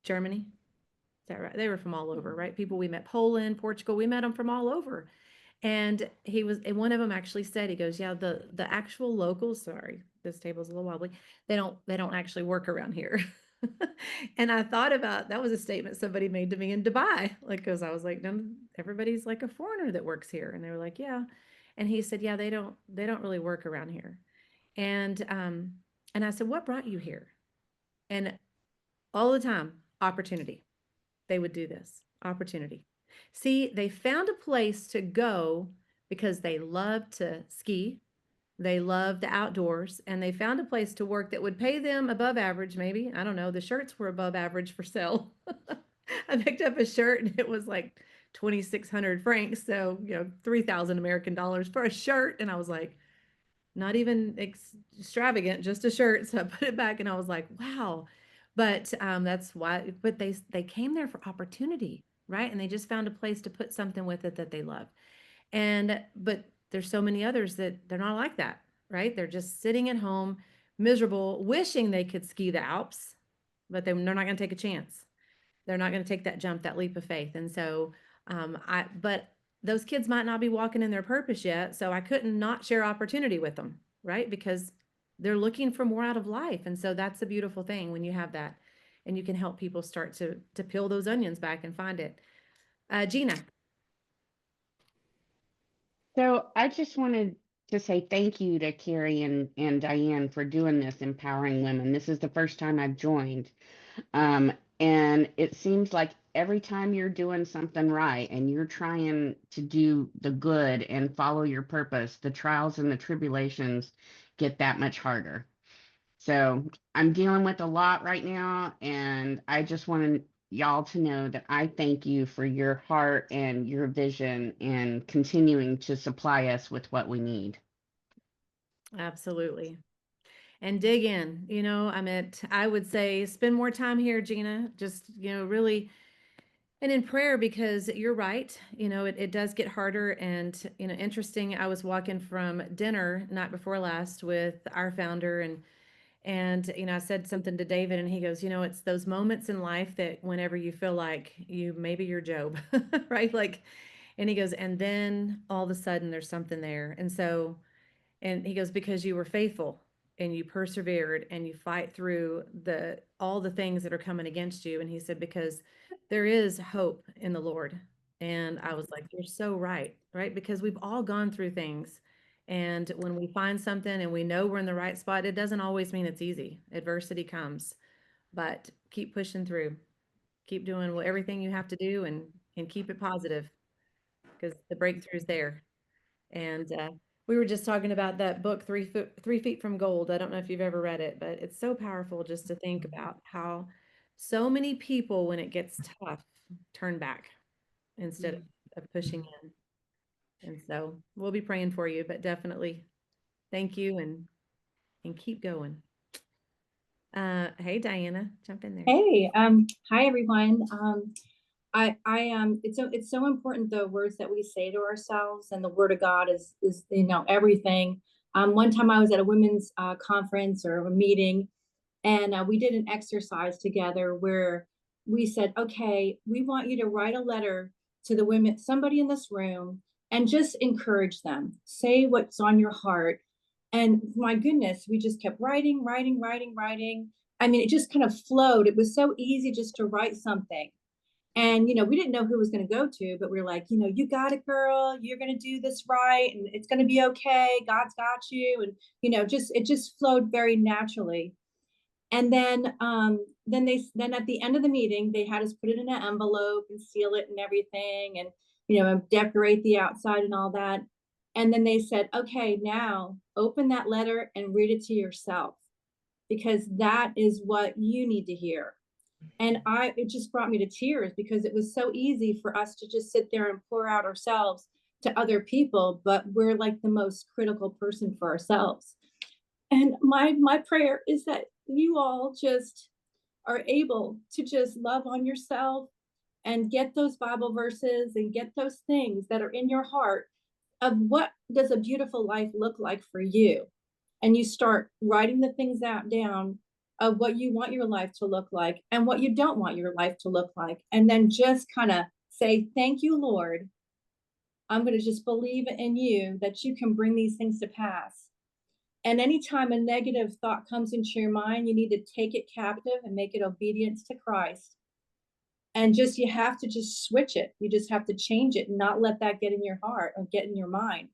Speaker 1: Germany. Is that right? They were from all over, right? People we met, Poland, Portugal, we met them from all over. And and one of them actually said, he goes, yeah, the actual locals, sorry, this table's a little wobbly. They don't actually work around here. And I thought about, that was a statement somebody made to me in Dubai. Like, cause I was like, no, everybody's like a foreigner that works here. And they were like, yeah. And he said, yeah, they don't really work around here. And I said, what brought you here? And all the time, opportunity. They would do this, opportunity. See, they found a place to go because they love to ski. They love the outdoors, and they found a place to work that would pay them above average, maybe. I don't know. The shirts were above average for sale. I picked up a shirt and it was like 2,600 francs. So, 3,000 American dollars for a shirt. And I was like, not even extravagant, just a shirt. So I put it back and I was like, wow. But that's why, but they came there for opportunity, right? And they just found a place to put something with it that they love. But there's so many others that they're not like that, right? They're just sitting at home, miserable, wishing they could ski the Alps, but they're not going to take a chance. They're not going to take that jump, that leap of faith. And so, but those kids might not be walking in their purpose yet. So I couldn't not share opportunity with them, right? Because they're looking for more out of life. And so that's a beautiful thing when you have that, and you can help people start to peel those onions back and find it. Gina.
Speaker 5: So I just wanted to say thank you to Carrie and Diane for doing this, empowering women. This is the first time I've joined. And it seems like every time you're doing something right and you're trying to do the good and follow your purpose, the trials and the tribulations get that much harder. So I'm dealing with a lot right now, and I just wanted y'all to know that I thank you for your heart and your vision and continuing to supply us with what we need.
Speaker 1: Absolutely. And dig in, I would say spend more time here, Gina. Just, really And in prayer, because you're right, it does get harder. And, interesting, I was walking from dinner night before last with our founder, and I said something to David, and he goes, it's those moments in life that whenever you feel like maybe you're Job, right? Like, and he goes, and then all of a sudden there's something there. And he goes, because you were faithful and you persevered and you fight through all the things that are coming against you. And he said, because there is hope in the Lord. And I was like, you're so right, right? Because we've all gone through things. And when we find something and we know we're in the right spot, it doesn't always mean it's easy. Adversity comes, but keep pushing through. Keep doing everything you have to do, and keep it positive, because the breakthrough's there. And we were just talking about that book, 3 Feet from Gold. I don't know if you've ever read it, but it's so powerful just to think about how so many people, when it gets tough, turn back instead of pushing in. And so we'll be praying for you, but definitely thank you, and keep going. Hey, Diana, jump in there.
Speaker 6: Hey, hi everyone. It's so important, the words that we say to ourselves, and the word of God is everything. One time I was at a women's conference or a meeting, and we did an exercise together where we said, okay, we want you to write a letter to the women, somebody in this room, and just encourage them. Say what's on your heart. And my goodness, we just kept writing, writing, writing, writing. I mean, it just kind of flowed. It was so easy just to write something. And, we didn't know who it was going to go to, but we were like, you got it, girl. You're going to do this right. And it's going to be okay. God's got you. And, it just flowed very naturally. And then at the end of the meeting, they had us put it in an envelope and seal it and everything, and decorate the outside and all that. And then they said, okay, now open that letter and read it to yourself, because that is what you need to hear. And it just brought me to tears, because it was so easy for us to just sit there and pour out ourselves to other people, but we're like the most critical person for ourselves. And my prayer is that you all just are able to just love on yourself and get those Bible verses and get those things that are in your heart of what does a beautiful life look like for you. And you start writing the things out down of what you want your life to look like and what you don't want your life to look like. And then just kind of say, thank you, Lord. I'm going to just believe in you that you can bring these things to pass. And anytime a negative thought comes into your mind, you need to take it captive and make it obedience to Christ. And you have to just switch it. You just have to change it and not let that get in your heart or get in your mind.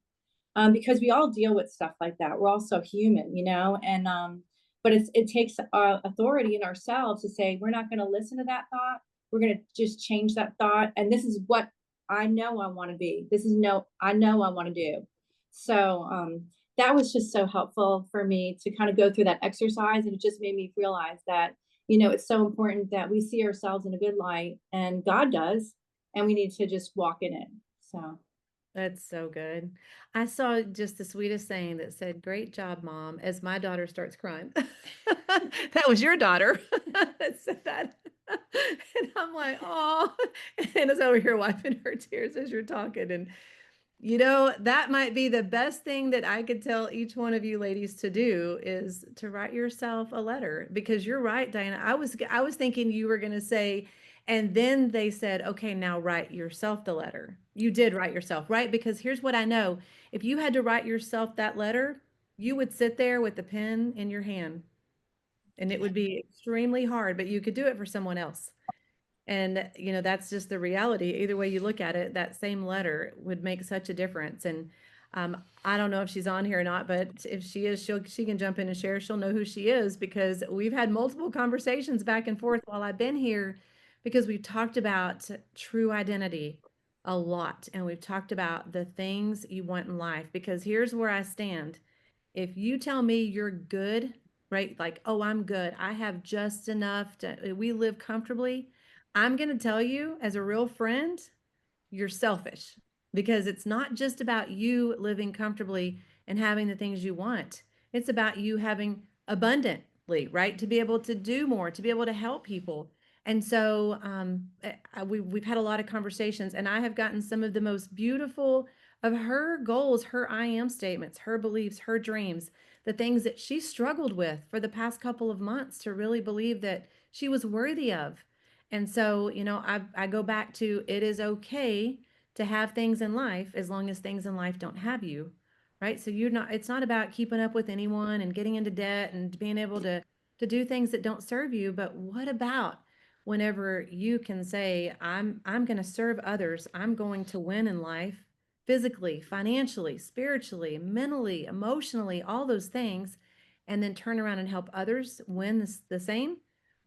Speaker 6: Because we all deal with stuff like that. We're all so human, and but it takes authority in ourselves to say, we're not going to listen to that thought. We're going to just change that thought. And this is what I know I want to be. I know I want to do. So that was just so helpful for me to kind of go through that exercise. And it just made me realize that, it's so important that we see ourselves in a good light, and God does, and we need to just walk in it. So.
Speaker 1: That's so good. I saw just the sweetest saying that said, "Great job, Mom," as my daughter starts crying. That was your daughter that said that. And I'm like, oh, and it's over here wiping her tears as you're talking. And that might be the best thing that I could tell each one of you ladies to do, is to write yourself a letter, because you're right, Diana. I was thinking you were going to say, and then they said, okay, now write yourself the letter. You did write yourself, right? Because here's what I know. If you had to write yourself that letter, you would sit there with the pen in your hand, and it would be extremely hard, but you could do it for someone else. And, that's just the reality. Either way you look at it, that same letter would make such a difference. And I don't know if she's on here or not, but if she is, she can jump in and share. She'll know who she is, because we've had multiple conversations back and forth while I've been here, because we've talked about true identity a lot. And we've talked about the things you want in life, because here's where I stand. If you tell me you're good, right? Like, oh, I'm good, I have just enough we live comfortably. I'm going to tell you, as a real friend, you're selfish, because it's not just about you living comfortably and having the things you want. It's about you having abundantly, right? To be able to do more, to be able to help people. And so we've had a lot of conversations, and I have gotten some of the most beautiful of her goals, her I am statements, her beliefs, her dreams, the things that she struggled with for the past couple of months to really believe that she was worthy of. And so, I go back to, it is okay to have things in life as long as things in life don't have you, right? So it's not about keeping up with anyone and getting into debt and being able to do things that don't serve you, but what about whenever you can say, I'm going to serve others, I'm going to win in life, physically, financially, spiritually, mentally, emotionally, all those things, and then turn around and help others win the same.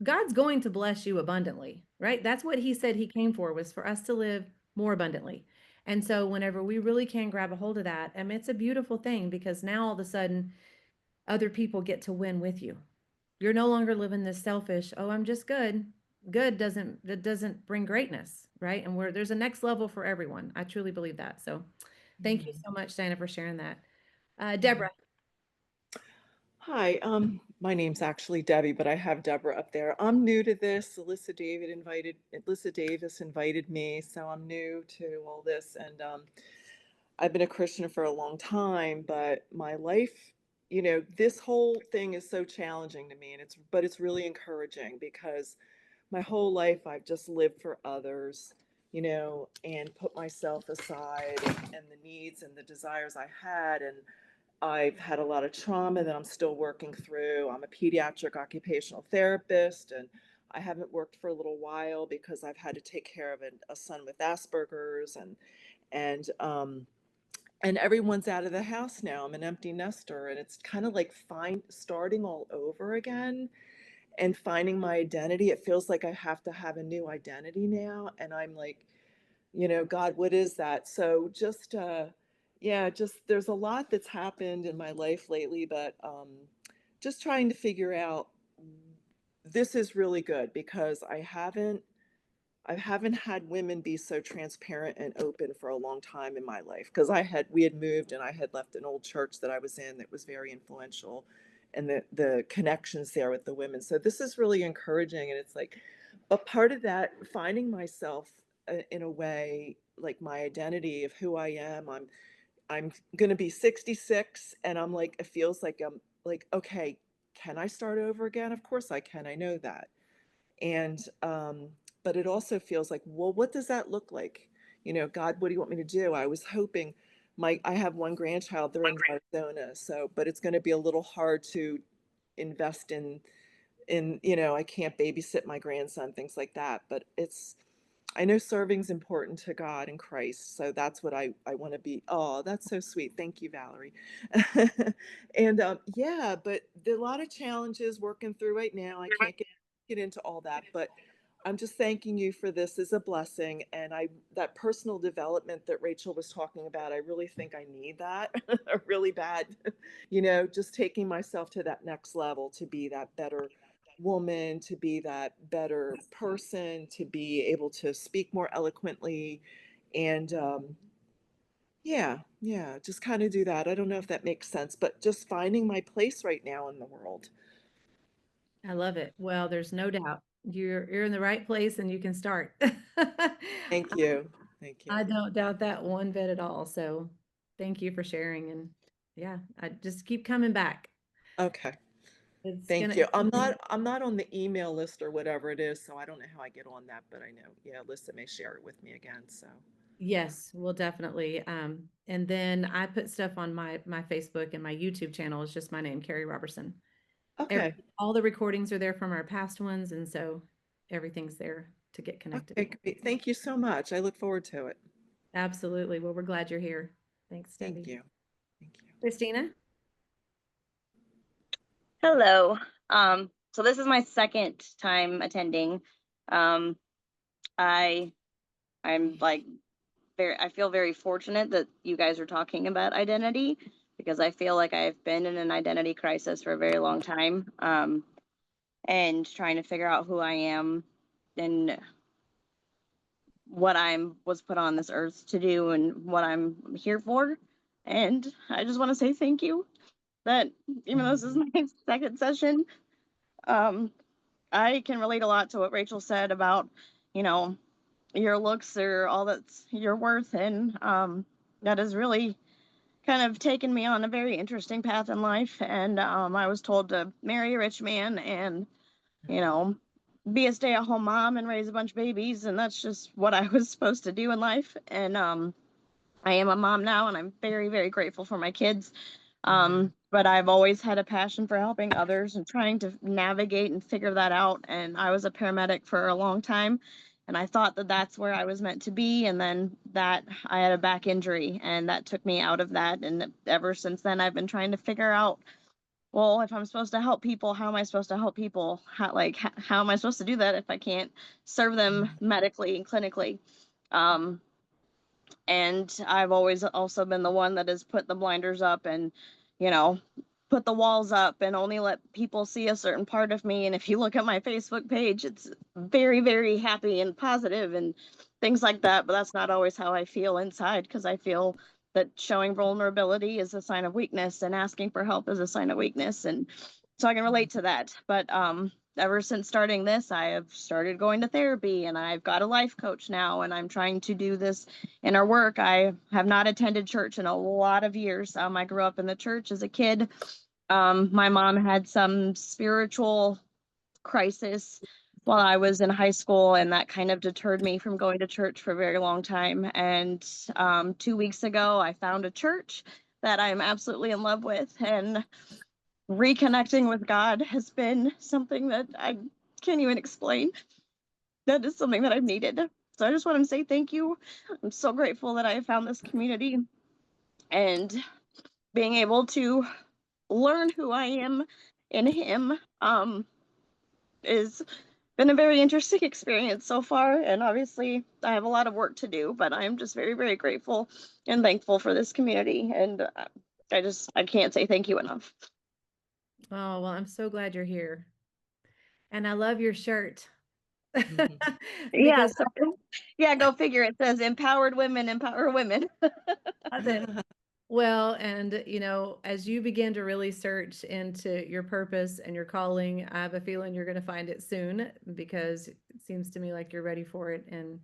Speaker 1: God's going to bless you abundantly, right? That's what he said he came for, was for us to live more abundantly. And so whenever we really can grab a hold of that, I mean, it's a beautiful thing, because now all of a sudden other people get to win with you. You're no longer living this selfish, oh, I'm just good. That doesn't bring greatness, right? And there's a next level for everyone. I truly believe that. So thank you so much, Diana, for sharing that. Deborah.
Speaker 7: Hi, my name's actually Debbie, but I have Deborah up there. I'm new to this. Alyssa Davis invited me, so I'm new to all this. And I've been a Christian for a long time, but my life, this whole thing is so challenging to me, and it's really encouraging, because my whole life I've just lived for others, and put myself aside, and the needs and the desires I had. And I've had a lot of trauma that I'm still working through. I'm a pediatric occupational therapist, and I haven't worked for a little while because I've had to take care of a son with Asperger's, and and everyone's out of the house now. I'm an empty nester, and it's kind of like starting all over again and finding my identity. It feels like I have to have a new identity now, and I'm like, God, what is that? So just there's a lot that's happened in my life lately, but just trying to figure out, this is really good, because I haven't had women be so transparent and open for a long time in my life, because we had moved, and I had left an old church that I was in that was very influential, and the connections there with the women. So this is really encouraging, and it's like, but part of that, finding myself in a way, like my identity of who I am. I'm going to be 66, and I'm like, it feels like I'm like, okay, can I start over again? Of course I can. I know that. And but it also feels like, well, what does that look like? God, what do you want me to do? I was hoping, I have one grandchild, they're in Arizona, so, but it's going to be a little hard to invest in, I can't babysit my grandson, things like that. But I know serving's important to God and Christ, so that's what I want to be. Oh, that's so sweet. Thank you, Valerie. And yeah, but there are a lot of challenges working through right now. I can't get into all that, but I'm just thanking you for this as a blessing. And that personal development that Rachel was talking about, I really think I need that really bad. Just taking myself to that next level, to be that better woman, to be that better person, to be able to speak more eloquently. And yeah, just kind of do that. I don't know if that makes sense, but just finding my place right now in the world.
Speaker 1: I love it. Well, there's no doubt you're in the right place, and you can start.
Speaker 7: Thank you. Thank you.
Speaker 1: I don't doubt that one bit at all. So thank you for sharing. And yeah, I just keep coming back.
Speaker 7: Okay.
Speaker 1: It's
Speaker 7: Thank
Speaker 1: gonna,
Speaker 7: you. I'm not on the email list or whatever it is, so I don't know how I get on that, but I know, yeah, Alyssa may share it with me again. So
Speaker 1: yes, we'll definitely. And then I put stuff on my Facebook, and my YouTube channel is just my name, Carrie Robertson.
Speaker 7: okay.
Speaker 1: All the recordings are there from our past ones, and so everything's there to get connected.
Speaker 7: Okay, great. Thank you so much. I look forward to it.
Speaker 1: Absolutely. Well, we're glad you're here. Thanks, Debbie.
Speaker 7: Thank you. Thank you.
Speaker 1: Christina?
Speaker 8: Hello. So this is my second time attending. Um, I I'm like I feel very fortunate that you guys are talking about identity, because I feel like I've been in an identity crisis for a very long time. And trying to figure out who I am and what was put on this earth to do and what I'm here for. And I just want to say thank you that even though this is my second session, I can relate a lot to what Rachel said about, you know, your looks are all that's your worth. And that has really kind of taken me on a very interesting path in life. And I was told to marry a rich man and, you know, be a stay-at-home mom and raise a bunch of babies. And that's just what I was supposed to do in life. And I am a mom now, and I'm very, very grateful for my kids. But I've always had a passion for helping others and trying to navigate and figure that out. And I was a paramedic for a long time, and I thought that that's where I was meant to be. And then that I had a back injury, and that took me out of that. And ever since then, I've been trying to figure out, well, if I'm supposed to help people, how am I supposed to help people? How am I supposed to do that if I can't serve them medically and clinically? And I've always also been the one that has put the blinders up and, you know, put the walls up and only let people see a certain part of me. And if you look at my Facebook page, it's very, very happy and positive and things like that. But that's not always how I feel inside, because I feel that showing vulnerability is a sign of weakness and asking for help is a sign of weakness. And so I can relate to that. But ever since starting this, I have started going to therapy, and I've got a life coach now, and I'm trying to do this in our work. I have not attended church in a lot of years. I grew up in the church as a kid. My mom had some spiritual crisis while I was in high school, and that kind of deterred me from going to church for a very long time. And 2 weeks ago, I found a church that I'm absolutely in love with, and reconnecting with God has been something that I can't even explain. That is something that I've needed. So I just want to say thank you. I'm so grateful that I found this community, and being able to learn who I am in Him is been a very interesting experience so far. And obviously I have a lot of work to do, but I'm just very, very grateful and thankful for this community. And I can't say thank you enough.
Speaker 1: Oh, well, I'm so glad you're here. And I love your shirt.
Speaker 8: Yeah.
Speaker 1: Because
Speaker 8: So, yeah, go figure. It says empowered women empower women.
Speaker 1: well, and as you begin to really search into your purpose and your calling, I have a feeling you're going to find it soon, because it seems to me like you're ready for it and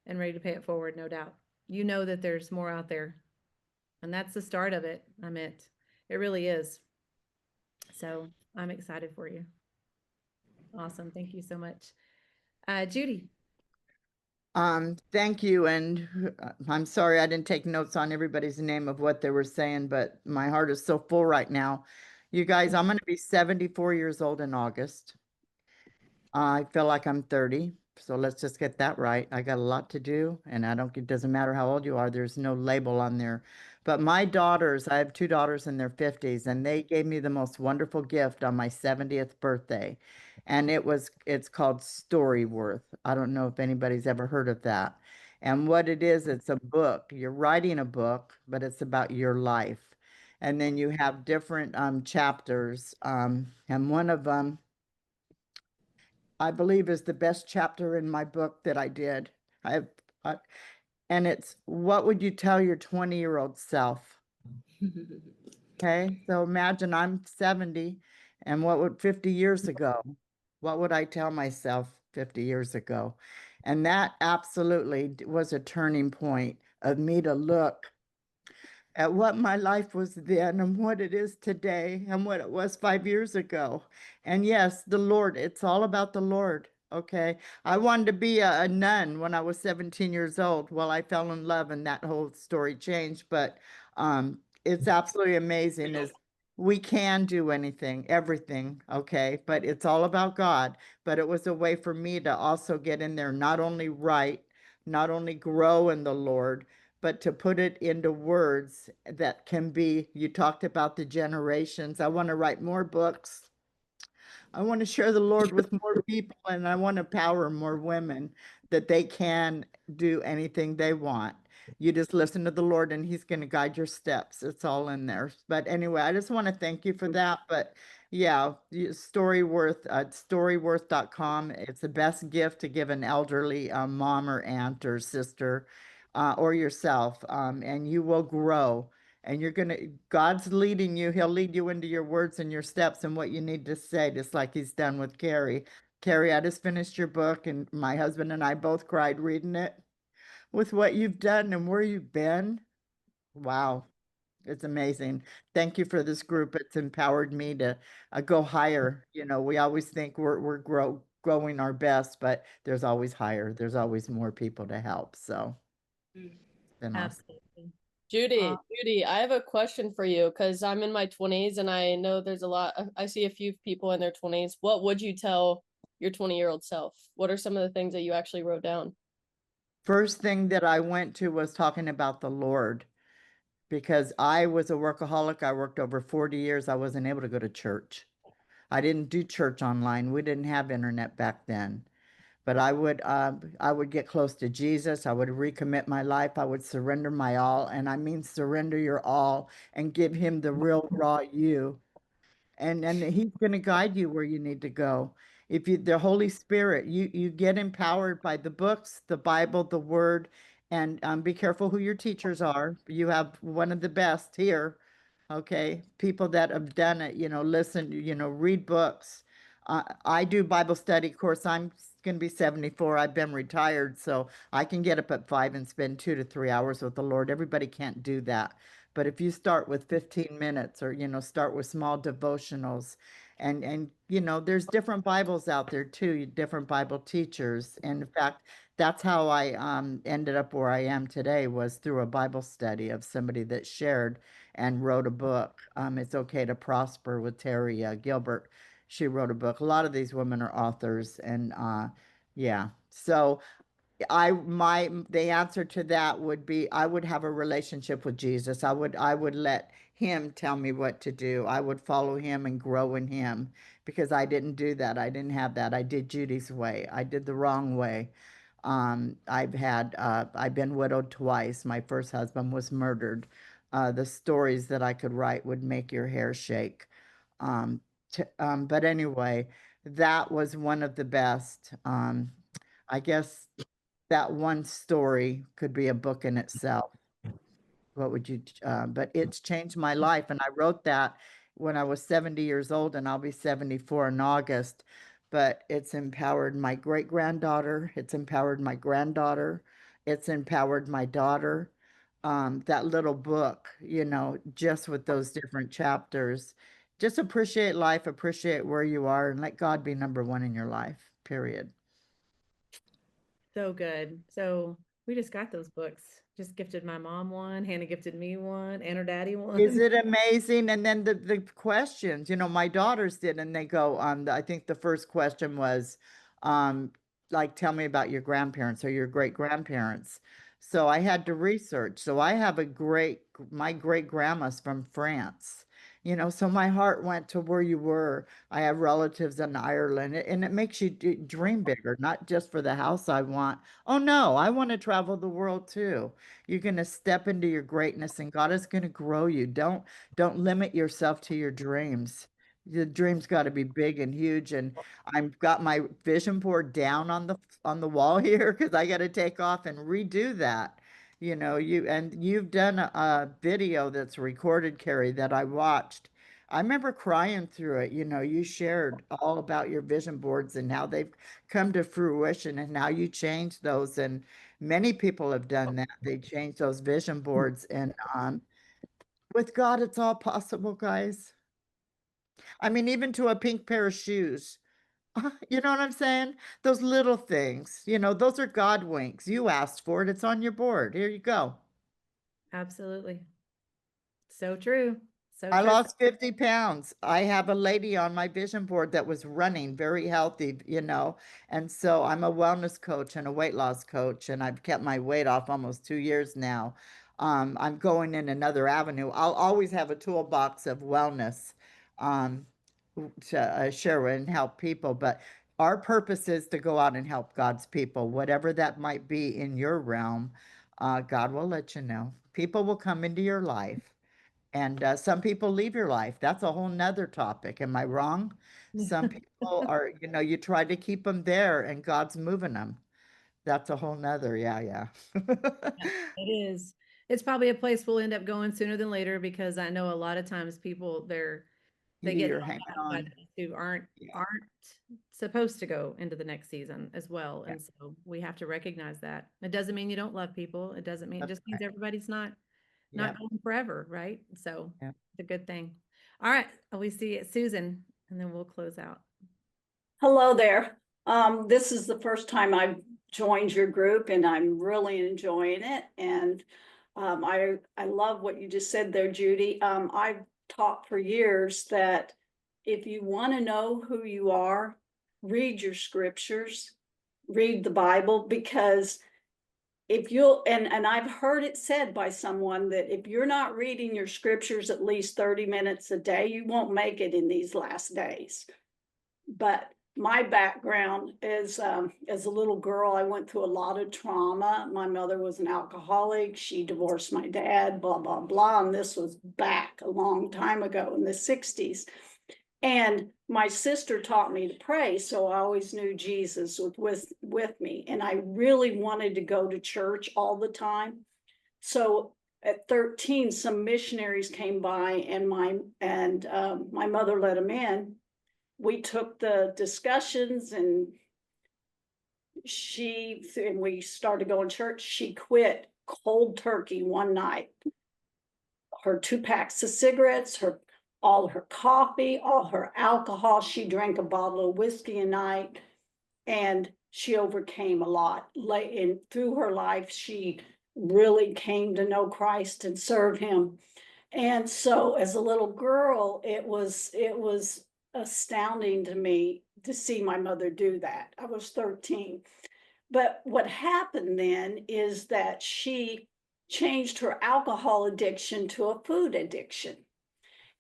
Speaker 1: ready to pay it forward, no doubt. You know that there's more out there, and that's the start of it. It really is. So I'm excited for you. Awesome. Thank you so much. Judy.
Speaker 9: Thank you. And I'm sorry I didn't take notes on everybody's name of what they were saying, but my heart is so full right now. You guys, I'm going to be 74 years old in August. I feel like I'm 30. So let's just get that right. I got a lot to do, and it doesn't matter how old you are. There's no label on there. But my daughters, I have 2 daughters in their 50s, and they gave me the most wonderful gift on my 70th birthday. And it's called Storyworth. I don't know if anybody's ever heard of that. And what it is, it's a book. You're writing a book, but it's about your life. And then you have different chapters. And one of them, I believe, is the best chapter in my book that I did. And it's, what would you tell your 20-year-old self? Okay, so imagine I'm 70, and 50 years ago, what would I tell myself 50 years ago? And that absolutely was a turning point of me to look at what my life was then and what it is today and what it was 5 years ago. And yes, the Lord, it's all about the Lord. Okay. I wanted to be a nun when I was 17 years old. Well, I fell in love and that whole story changed, but it's absolutely amazing is we can do anything, everything. Okay. But it's all about God. But it was a way for me to also get in there, not only write, not only grow in the Lord, but to put it into words that can be, you talked about the generations. I want to write more books. I want to share the Lord with more people, and I want to empower more women that they can do anything they want. You just listen to the Lord and He's going to guide your steps. It's all in there. But anyway, I just want to thank you for that. But yeah, Storyworth, storyworth.com. It's the best gift to give an elderly mom or aunt or sister or yourself, and you will grow. And God's leading you. He'll lead you into your words and your steps and what you need to say, just like He's done with Carrie. Carrie, I just finished your book, and my husband and I both cried reading it with what you've done and where you've been. Wow. It's amazing. Thank you for this group. It's empowered me to go higher. You know, we always think we're growing our best, but there's always higher. There's always more people to help. So it's been awesome.
Speaker 1: Absolutely.
Speaker 10: Judy, I have a question for you because I'm in my 20s and I know there's a lot. I see a few people in their 20s. What would you tell your 20-year-old self? What are some of the things that you actually wrote down?
Speaker 9: First thing that I went to was talking about the Lord, because I was a workaholic. I worked over 40 years. I wasn't able to go to church. I didn't do church online. We didn't have internet back then. But I would get close to Jesus. I would recommit my life. I would surrender my all. And I mean, surrender your all and give him the real raw you. And he's going to guide you where you need to go. If you, the Holy Spirit, you get empowered by the books, the Bible, the word, and be careful who your teachers are. You have one of the best here. Okay. People that have done it, you know, listen, you know, read books. I do Bible study. Of course, I'm going to be 74. I've been retired, so I can get up at 5 and spend 2 to 3 hours with the Lord. Everybody can't do that. But if you start with 15 minutes, or, you know, start with small devotionals, and you know, there's different Bibles out there too, different Bible teachers. And in fact, that's how I ended up where I am today, was through a Bible study of somebody that shared and wrote a book. It's Okay to Prosper with Terry Gilbert. She wrote a book. A lot of these women are authors, and yeah. So the answer to that would be, I would have a relationship with Jesus. I would let him tell me what to do. I would follow him and grow in him, because I didn't do that. I didn't have that. I did Judy's way. I did the wrong way. I've been widowed twice. My first husband was murdered. The stories that I could write would make your hair shake. But anyway, that was one of the best. I guess that one story could be a book in itself. What would you, but it's changed my life. And I wrote that when I was 70 years old, and I'll be 74 in August. But it's empowered my great granddaughter. It's empowered my granddaughter. It's empowered my daughter. That little book, you know, just with those different chapters. Just appreciate life, appreciate where you are, and let God be number one in your life, period.
Speaker 1: So good. So we just got those books. Just gifted my mom one, Hannah gifted me one, and her daddy one.
Speaker 9: Is it amazing? And then the questions, you know, my daughters did, and they go, I think the first question was, like, tell me about your grandparents or your great grandparents. So I had to research. So I have my great grandma's from France, you know, so my heart went to where you were. I have relatives in Ireland, and it makes you dream bigger, not just for the house I want. Oh no, I want to travel the world too. You're going to step into your greatness, and God is going to grow you. Don't limit yourself to your dreams. The dreams got to be big and huge. And I've got my vision board down on the wall here, because I got to take off and redo that. You know, you've done a video that's recorded, Carrie, that I watched. I remember crying through it. You know, you shared all about your vision boards and how they've come to fruition, and how you changed those. And many people have done that. They changed those vision boards, and with God, it's all possible, guys. I mean, even to a pink pair of shoes. You know what I'm saying? Those little things, you know, those are God winks. You asked for it. It's on your board. Here you go.
Speaker 1: Absolutely. So true. So
Speaker 9: I
Speaker 1: true.
Speaker 9: lost 50 pounds. I have a lady on my vision board that was running, very healthy, you know. And so I'm a wellness coach and a weight loss coach, and I've kept my weight off almost 2 years now. I'm going in another avenue. I'll always have a toolbox of wellness to share and help people, but our purpose is to go out and help God's people, whatever that might be in your realm. God will let you know. People will come into your life. And some people leave your life. That's a whole nother topic. Am I wrong? Some people are, you know, you try to keep them there, and God's moving them. That's a whole nother, yeah.
Speaker 1: It is. It's probably a place we'll end up going sooner than later, because I know a lot of times people, they
Speaker 9: Maybe
Speaker 1: get
Speaker 9: you're
Speaker 1: helped
Speaker 9: hanging
Speaker 1: out by
Speaker 9: on.
Speaker 1: those who aren't
Speaker 9: Yeah.
Speaker 1: supposed to go into the next season as well.
Speaker 9: Yeah.
Speaker 1: And so we have to recognize that. It doesn't mean you don't love people. It doesn't mean, it
Speaker 9: That's
Speaker 1: just means
Speaker 9: right.
Speaker 1: everybody's not
Speaker 9: Yeah.
Speaker 1: going forever, right? So
Speaker 9: Yeah.
Speaker 1: it's a good thing. All right, we see Susan, and then we'll close out.
Speaker 11: Hello there. This is the first time I've joined your group and I'm really enjoying it. And I love what you just said there, Judy. I've taught for years that if you want to know who you are, read your scriptures, read the Bible, because if you'll, and I've heard it said by someone that if you're not reading your scriptures at least 30 minutes a day, you won't make it in these last days. But my background is, as a little girl, I went through a lot of trauma. My mother was an alcoholic. She divorced my dad, blah, blah, blah. And this was back a long time ago in the 60s. And my sister taught me to pray, so I always knew Jesus was with me. And I really wanted to go to church all the time. So at 13, some missionaries came by, and my mother let them in. We took the discussions, and we started going to church. She quit cold turkey one night. Her 2 packs of cigarettes, all her coffee, all her alcohol. She drank a bottle of whiskey a night, and she overcame a lot. Through her life, she really came to know Christ and serve him. And so as a little girl, it was astounding to me to see my mother do that. I was 13. But what happened then is that she changed her alcohol addiction to a food addiction.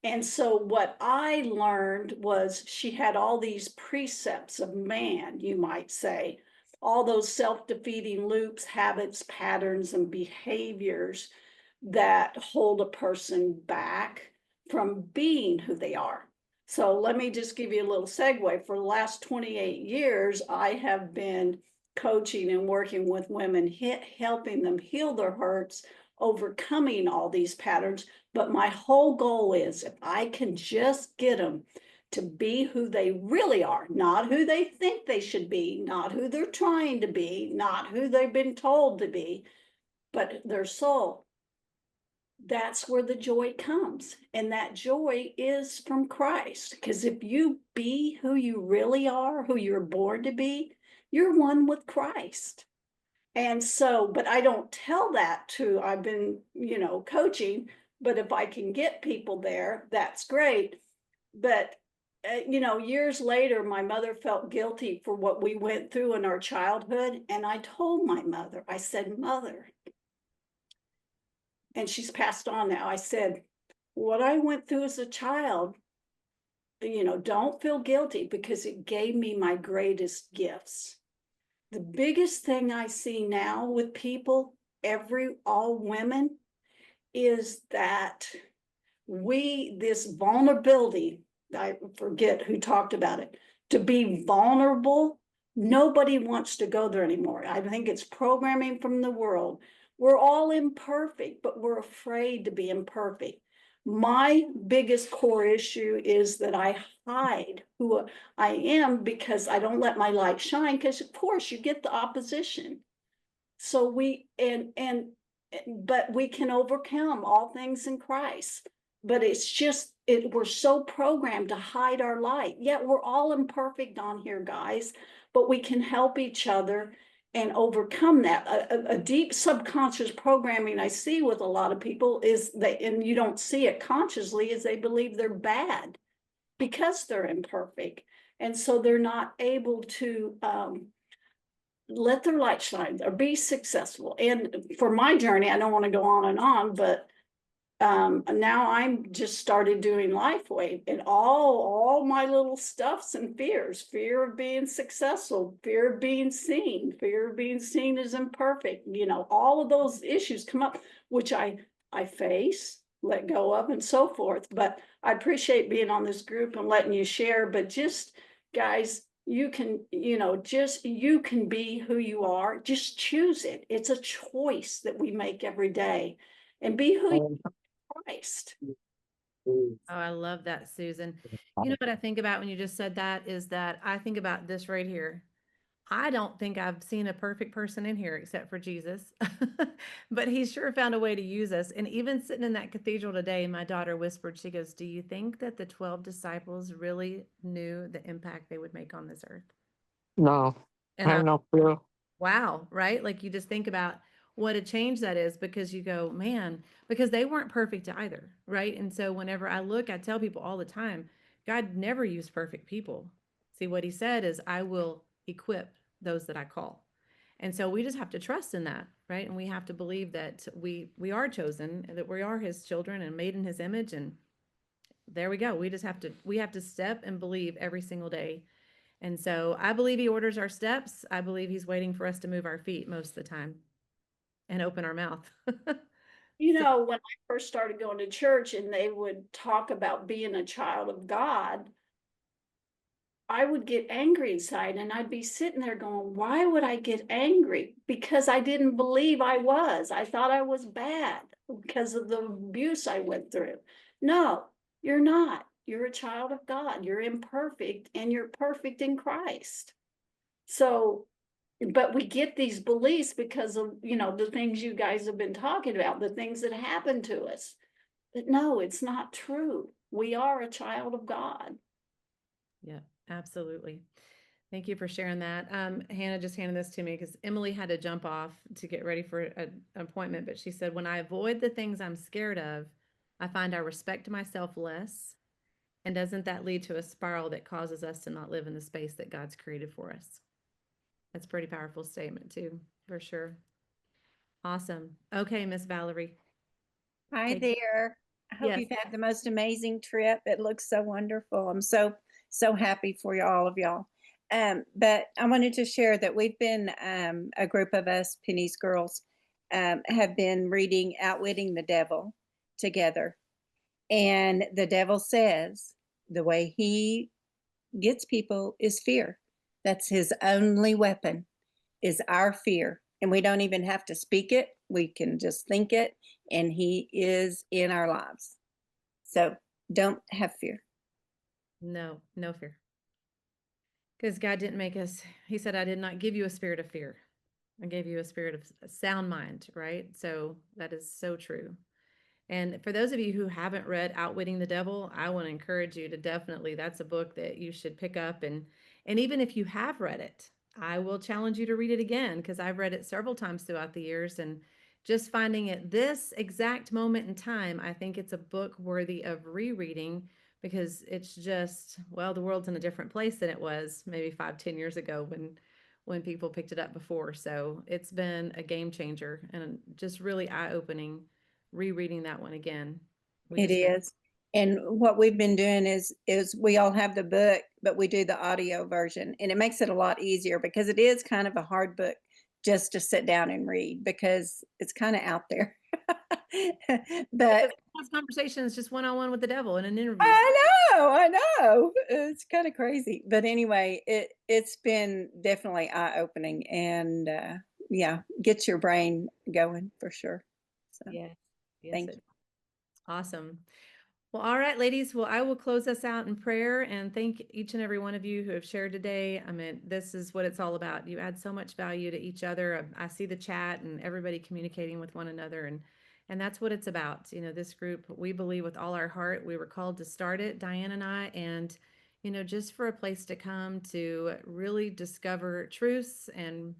Speaker 11: And so what I learned was she had all these precepts of man, you might say, all those self-defeating loops, habits, patterns, and behaviors that hold a person back from being who they are. So let me just give you a little segue. For the last 28 years, I have been coaching and working with women, helping them heal their hurts, overcoming all these patterns. But my whole goal is, if I can just get them to be who they really are, not who they think they should be, not who they're trying to be, not who they've been told to be, but their soul, that's where the joy comes. And that joy is from Christ. Because if you be who you really are, who you're born to be, you're one with Christ. And so, but I don't tell that to, I've been, coaching, but if I can get people there, that's great. But, years later, my mother felt guilty for what we went through in our childhood. And I told my mother, I said, Mother, and she's passed on now. I said, what I went through as a child, don't feel guilty, because it gave me my greatest gifts. The biggest thing I see now with people, all women, is that this vulnerability, I forget who talked about it, to be vulnerable, nobody wants to go there anymore. I think it's programming from the world. We're all imperfect, but we're afraid to be imperfect. My biggest core issue is that I hide who I am, because I don't let my light shine, because of course you get the opposition. So but we can overcome all things in Christ. But it's just, we're so programmed to hide our light. Yet we're all imperfect on here, guys, but we can help each other and overcome that. A deep subconscious programming I see with a lot of people is and you don't see it consciously, is they believe they're bad because they're imperfect. And so they're not able to let their light shine or be successful. And for my journey, I don't want to go on, but now I'm just started doing LifeWave, and all my little stuffs and fears, fear of being successful, fear of being seen as imperfect, all of those issues come up, which I face, let go of, and so forth. But I appreciate being on this group and letting you share. But just, guys, you can, you can be who you are. Just choose it. It's a choice that we make every day, and be who you are in Christ.
Speaker 1: Oh, I love that, Susan. You know what I think about when you just said that is that I think about this right here. I don't think I've seen a perfect person in here except for Jesus, but he sure found a way to use us. And even sitting in that cathedral today, my daughter whispered, she goes, "Do you think that the 12 disciples really knew the impact they would make on this earth?"
Speaker 12: No,
Speaker 1: And
Speaker 12: I have no clue.
Speaker 1: wow, right? Like you just think about what a change that is because you go, man, because they weren't perfect either, right? And so whenever I look, I tell people all the time, God never used perfect people. See, what he said is, I will equip those that I call. And so we just have to trust in that, right? And we have to believe that we are chosen and that we are his children and made in his image. And there we go. We have to step and believe every single day. And so I believe he orders our steps. I believe he's waiting for us to move our feet most of the time and open our mouth.
Speaker 11: You
Speaker 1: So-
Speaker 11: know, when I first started going to church and they would talk about being a child of God, I would get angry inside and I'd be sitting there going, why would I get angry? Because I didn't believe I was. I thought I was bad because of the abuse I went through. No, you're not. You're a child of God. You're imperfect and you're perfect in Christ. So, but we get these beliefs because of, you know, the things you guys have been talking about, the things that happen to us. But no, it's not true. We are a child of God.
Speaker 1: Yeah, absolutely. Thank you for sharing that. Hannah just handed this to me because Emily had to jump off to get ready for an appointment, but she said, when I avoid the things I'm scared of, I find I respect myself less. And doesn't that lead to a spiral that causes us to not live in the space that God's created for us? That's a pretty powerful statement too, for sure. Awesome. Okay, Miss Valerie.
Speaker 13: Hi
Speaker 1: Take-
Speaker 13: there. I hope
Speaker 1: Yes.
Speaker 13: you've had the most amazing trip. It looks so wonderful. I'm so happy for you, all of y'all. But I wanted to share that we've been a group of us, Penny's girls, have been reading Outwitting the Devil together. And the devil says the way he gets people is fear. That's his only weapon, is our fear. And we don't even have to speak it. We can just think it, and he is in our lives. So don't have fear.
Speaker 1: No, no fear. Because God didn't make us, he said, I did not give you a spirit of fear. I gave you a spirit of a sound mind, right? So that is so true. And for those of you who haven't read Outwitting the Devil, I want to encourage you to definitely, that's a book that you should pick up. And even if you have read it, I will challenge you to read it again because I've read it several times throughout the years. And just finding it this exact moment in time, I think it's a book worthy of rereading because it's just, well, the world's in a different place than it was maybe 5-10 years ago when people picked it up before. So it's been a game changer and just really eye-opening rereading that one again.
Speaker 13: It is. And what we've been doing is we all have the book, but we do the audio version, and it makes it a lot easier because it is kind of a hard book just to sit down and read because it's kind of out there. But
Speaker 1: Those conversations just one-on-one with the devil in an interview.
Speaker 13: I know. It's kind of crazy. But anyway, it's been definitely eye-opening and yeah, gets your brain going for sure. So
Speaker 1: Yes.
Speaker 13: thank you.
Speaker 1: Awesome. Well, all right, ladies. Well, I will close us out in prayer and thank each and every one of you who have shared today. I mean, this is what it's all about. You add so much value to each other. I see the chat and everybody communicating with one another, and that's what it's about. You know, this group, we believe with all our heart. We were called to start it, Diane and I, and you know, just for a place to come to really discover truths and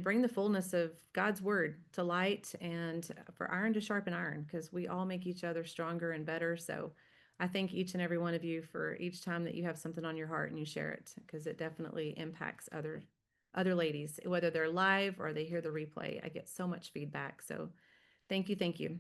Speaker 1: bring the fullness of God's word to light and for iron to sharpen iron because we all make each other stronger and better. So I thank each and every one of you for each time that you have something on your heart and you share it because it definitely impacts other ladies, whether they're live or they hear the replay. I get so much feedback. So thank you. Thank you.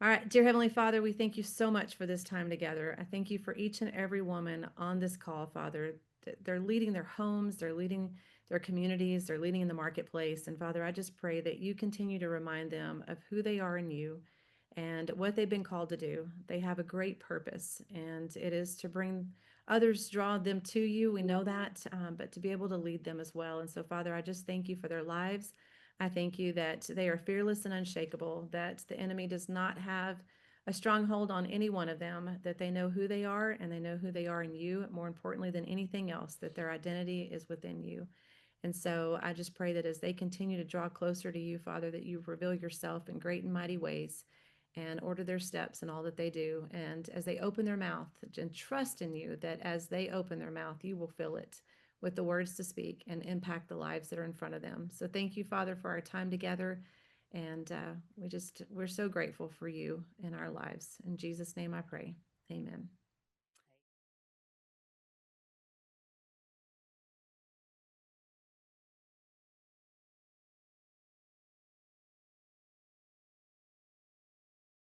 Speaker 1: All right, dear Heavenly Father, we thank you so much for this time together. I thank you for each and every woman on this call, Father. They're leading their homes, they're leading their communities, they're leading in the marketplace. And Father, I just pray that you continue to remind them of who they are in you and what they've been called to do. They have a great purpose, and it is to bring others, draw them to you. We know that, but to be able to lead them as well. And so, Father, I just thank you for their lives. I thank you that they are fearless and unshakable, that the enemy does not have a stronghold on any one of them, that they know who they are and they know who they are in you, more importantly than anything else, that their identity is within you. And so I just pray that as they continue to draw closer to you, Father, that you reveal yourself in great and mighty ways and order their steps in all that they do. And as they open their mouth, and trust in you, that as they open their mouth, you will fill it with the words to speak and impact the lives that are in front of them. So thank you, Father, for our time together. And we're so grateful for you in our lives. In Jesus' name I pray. Amen.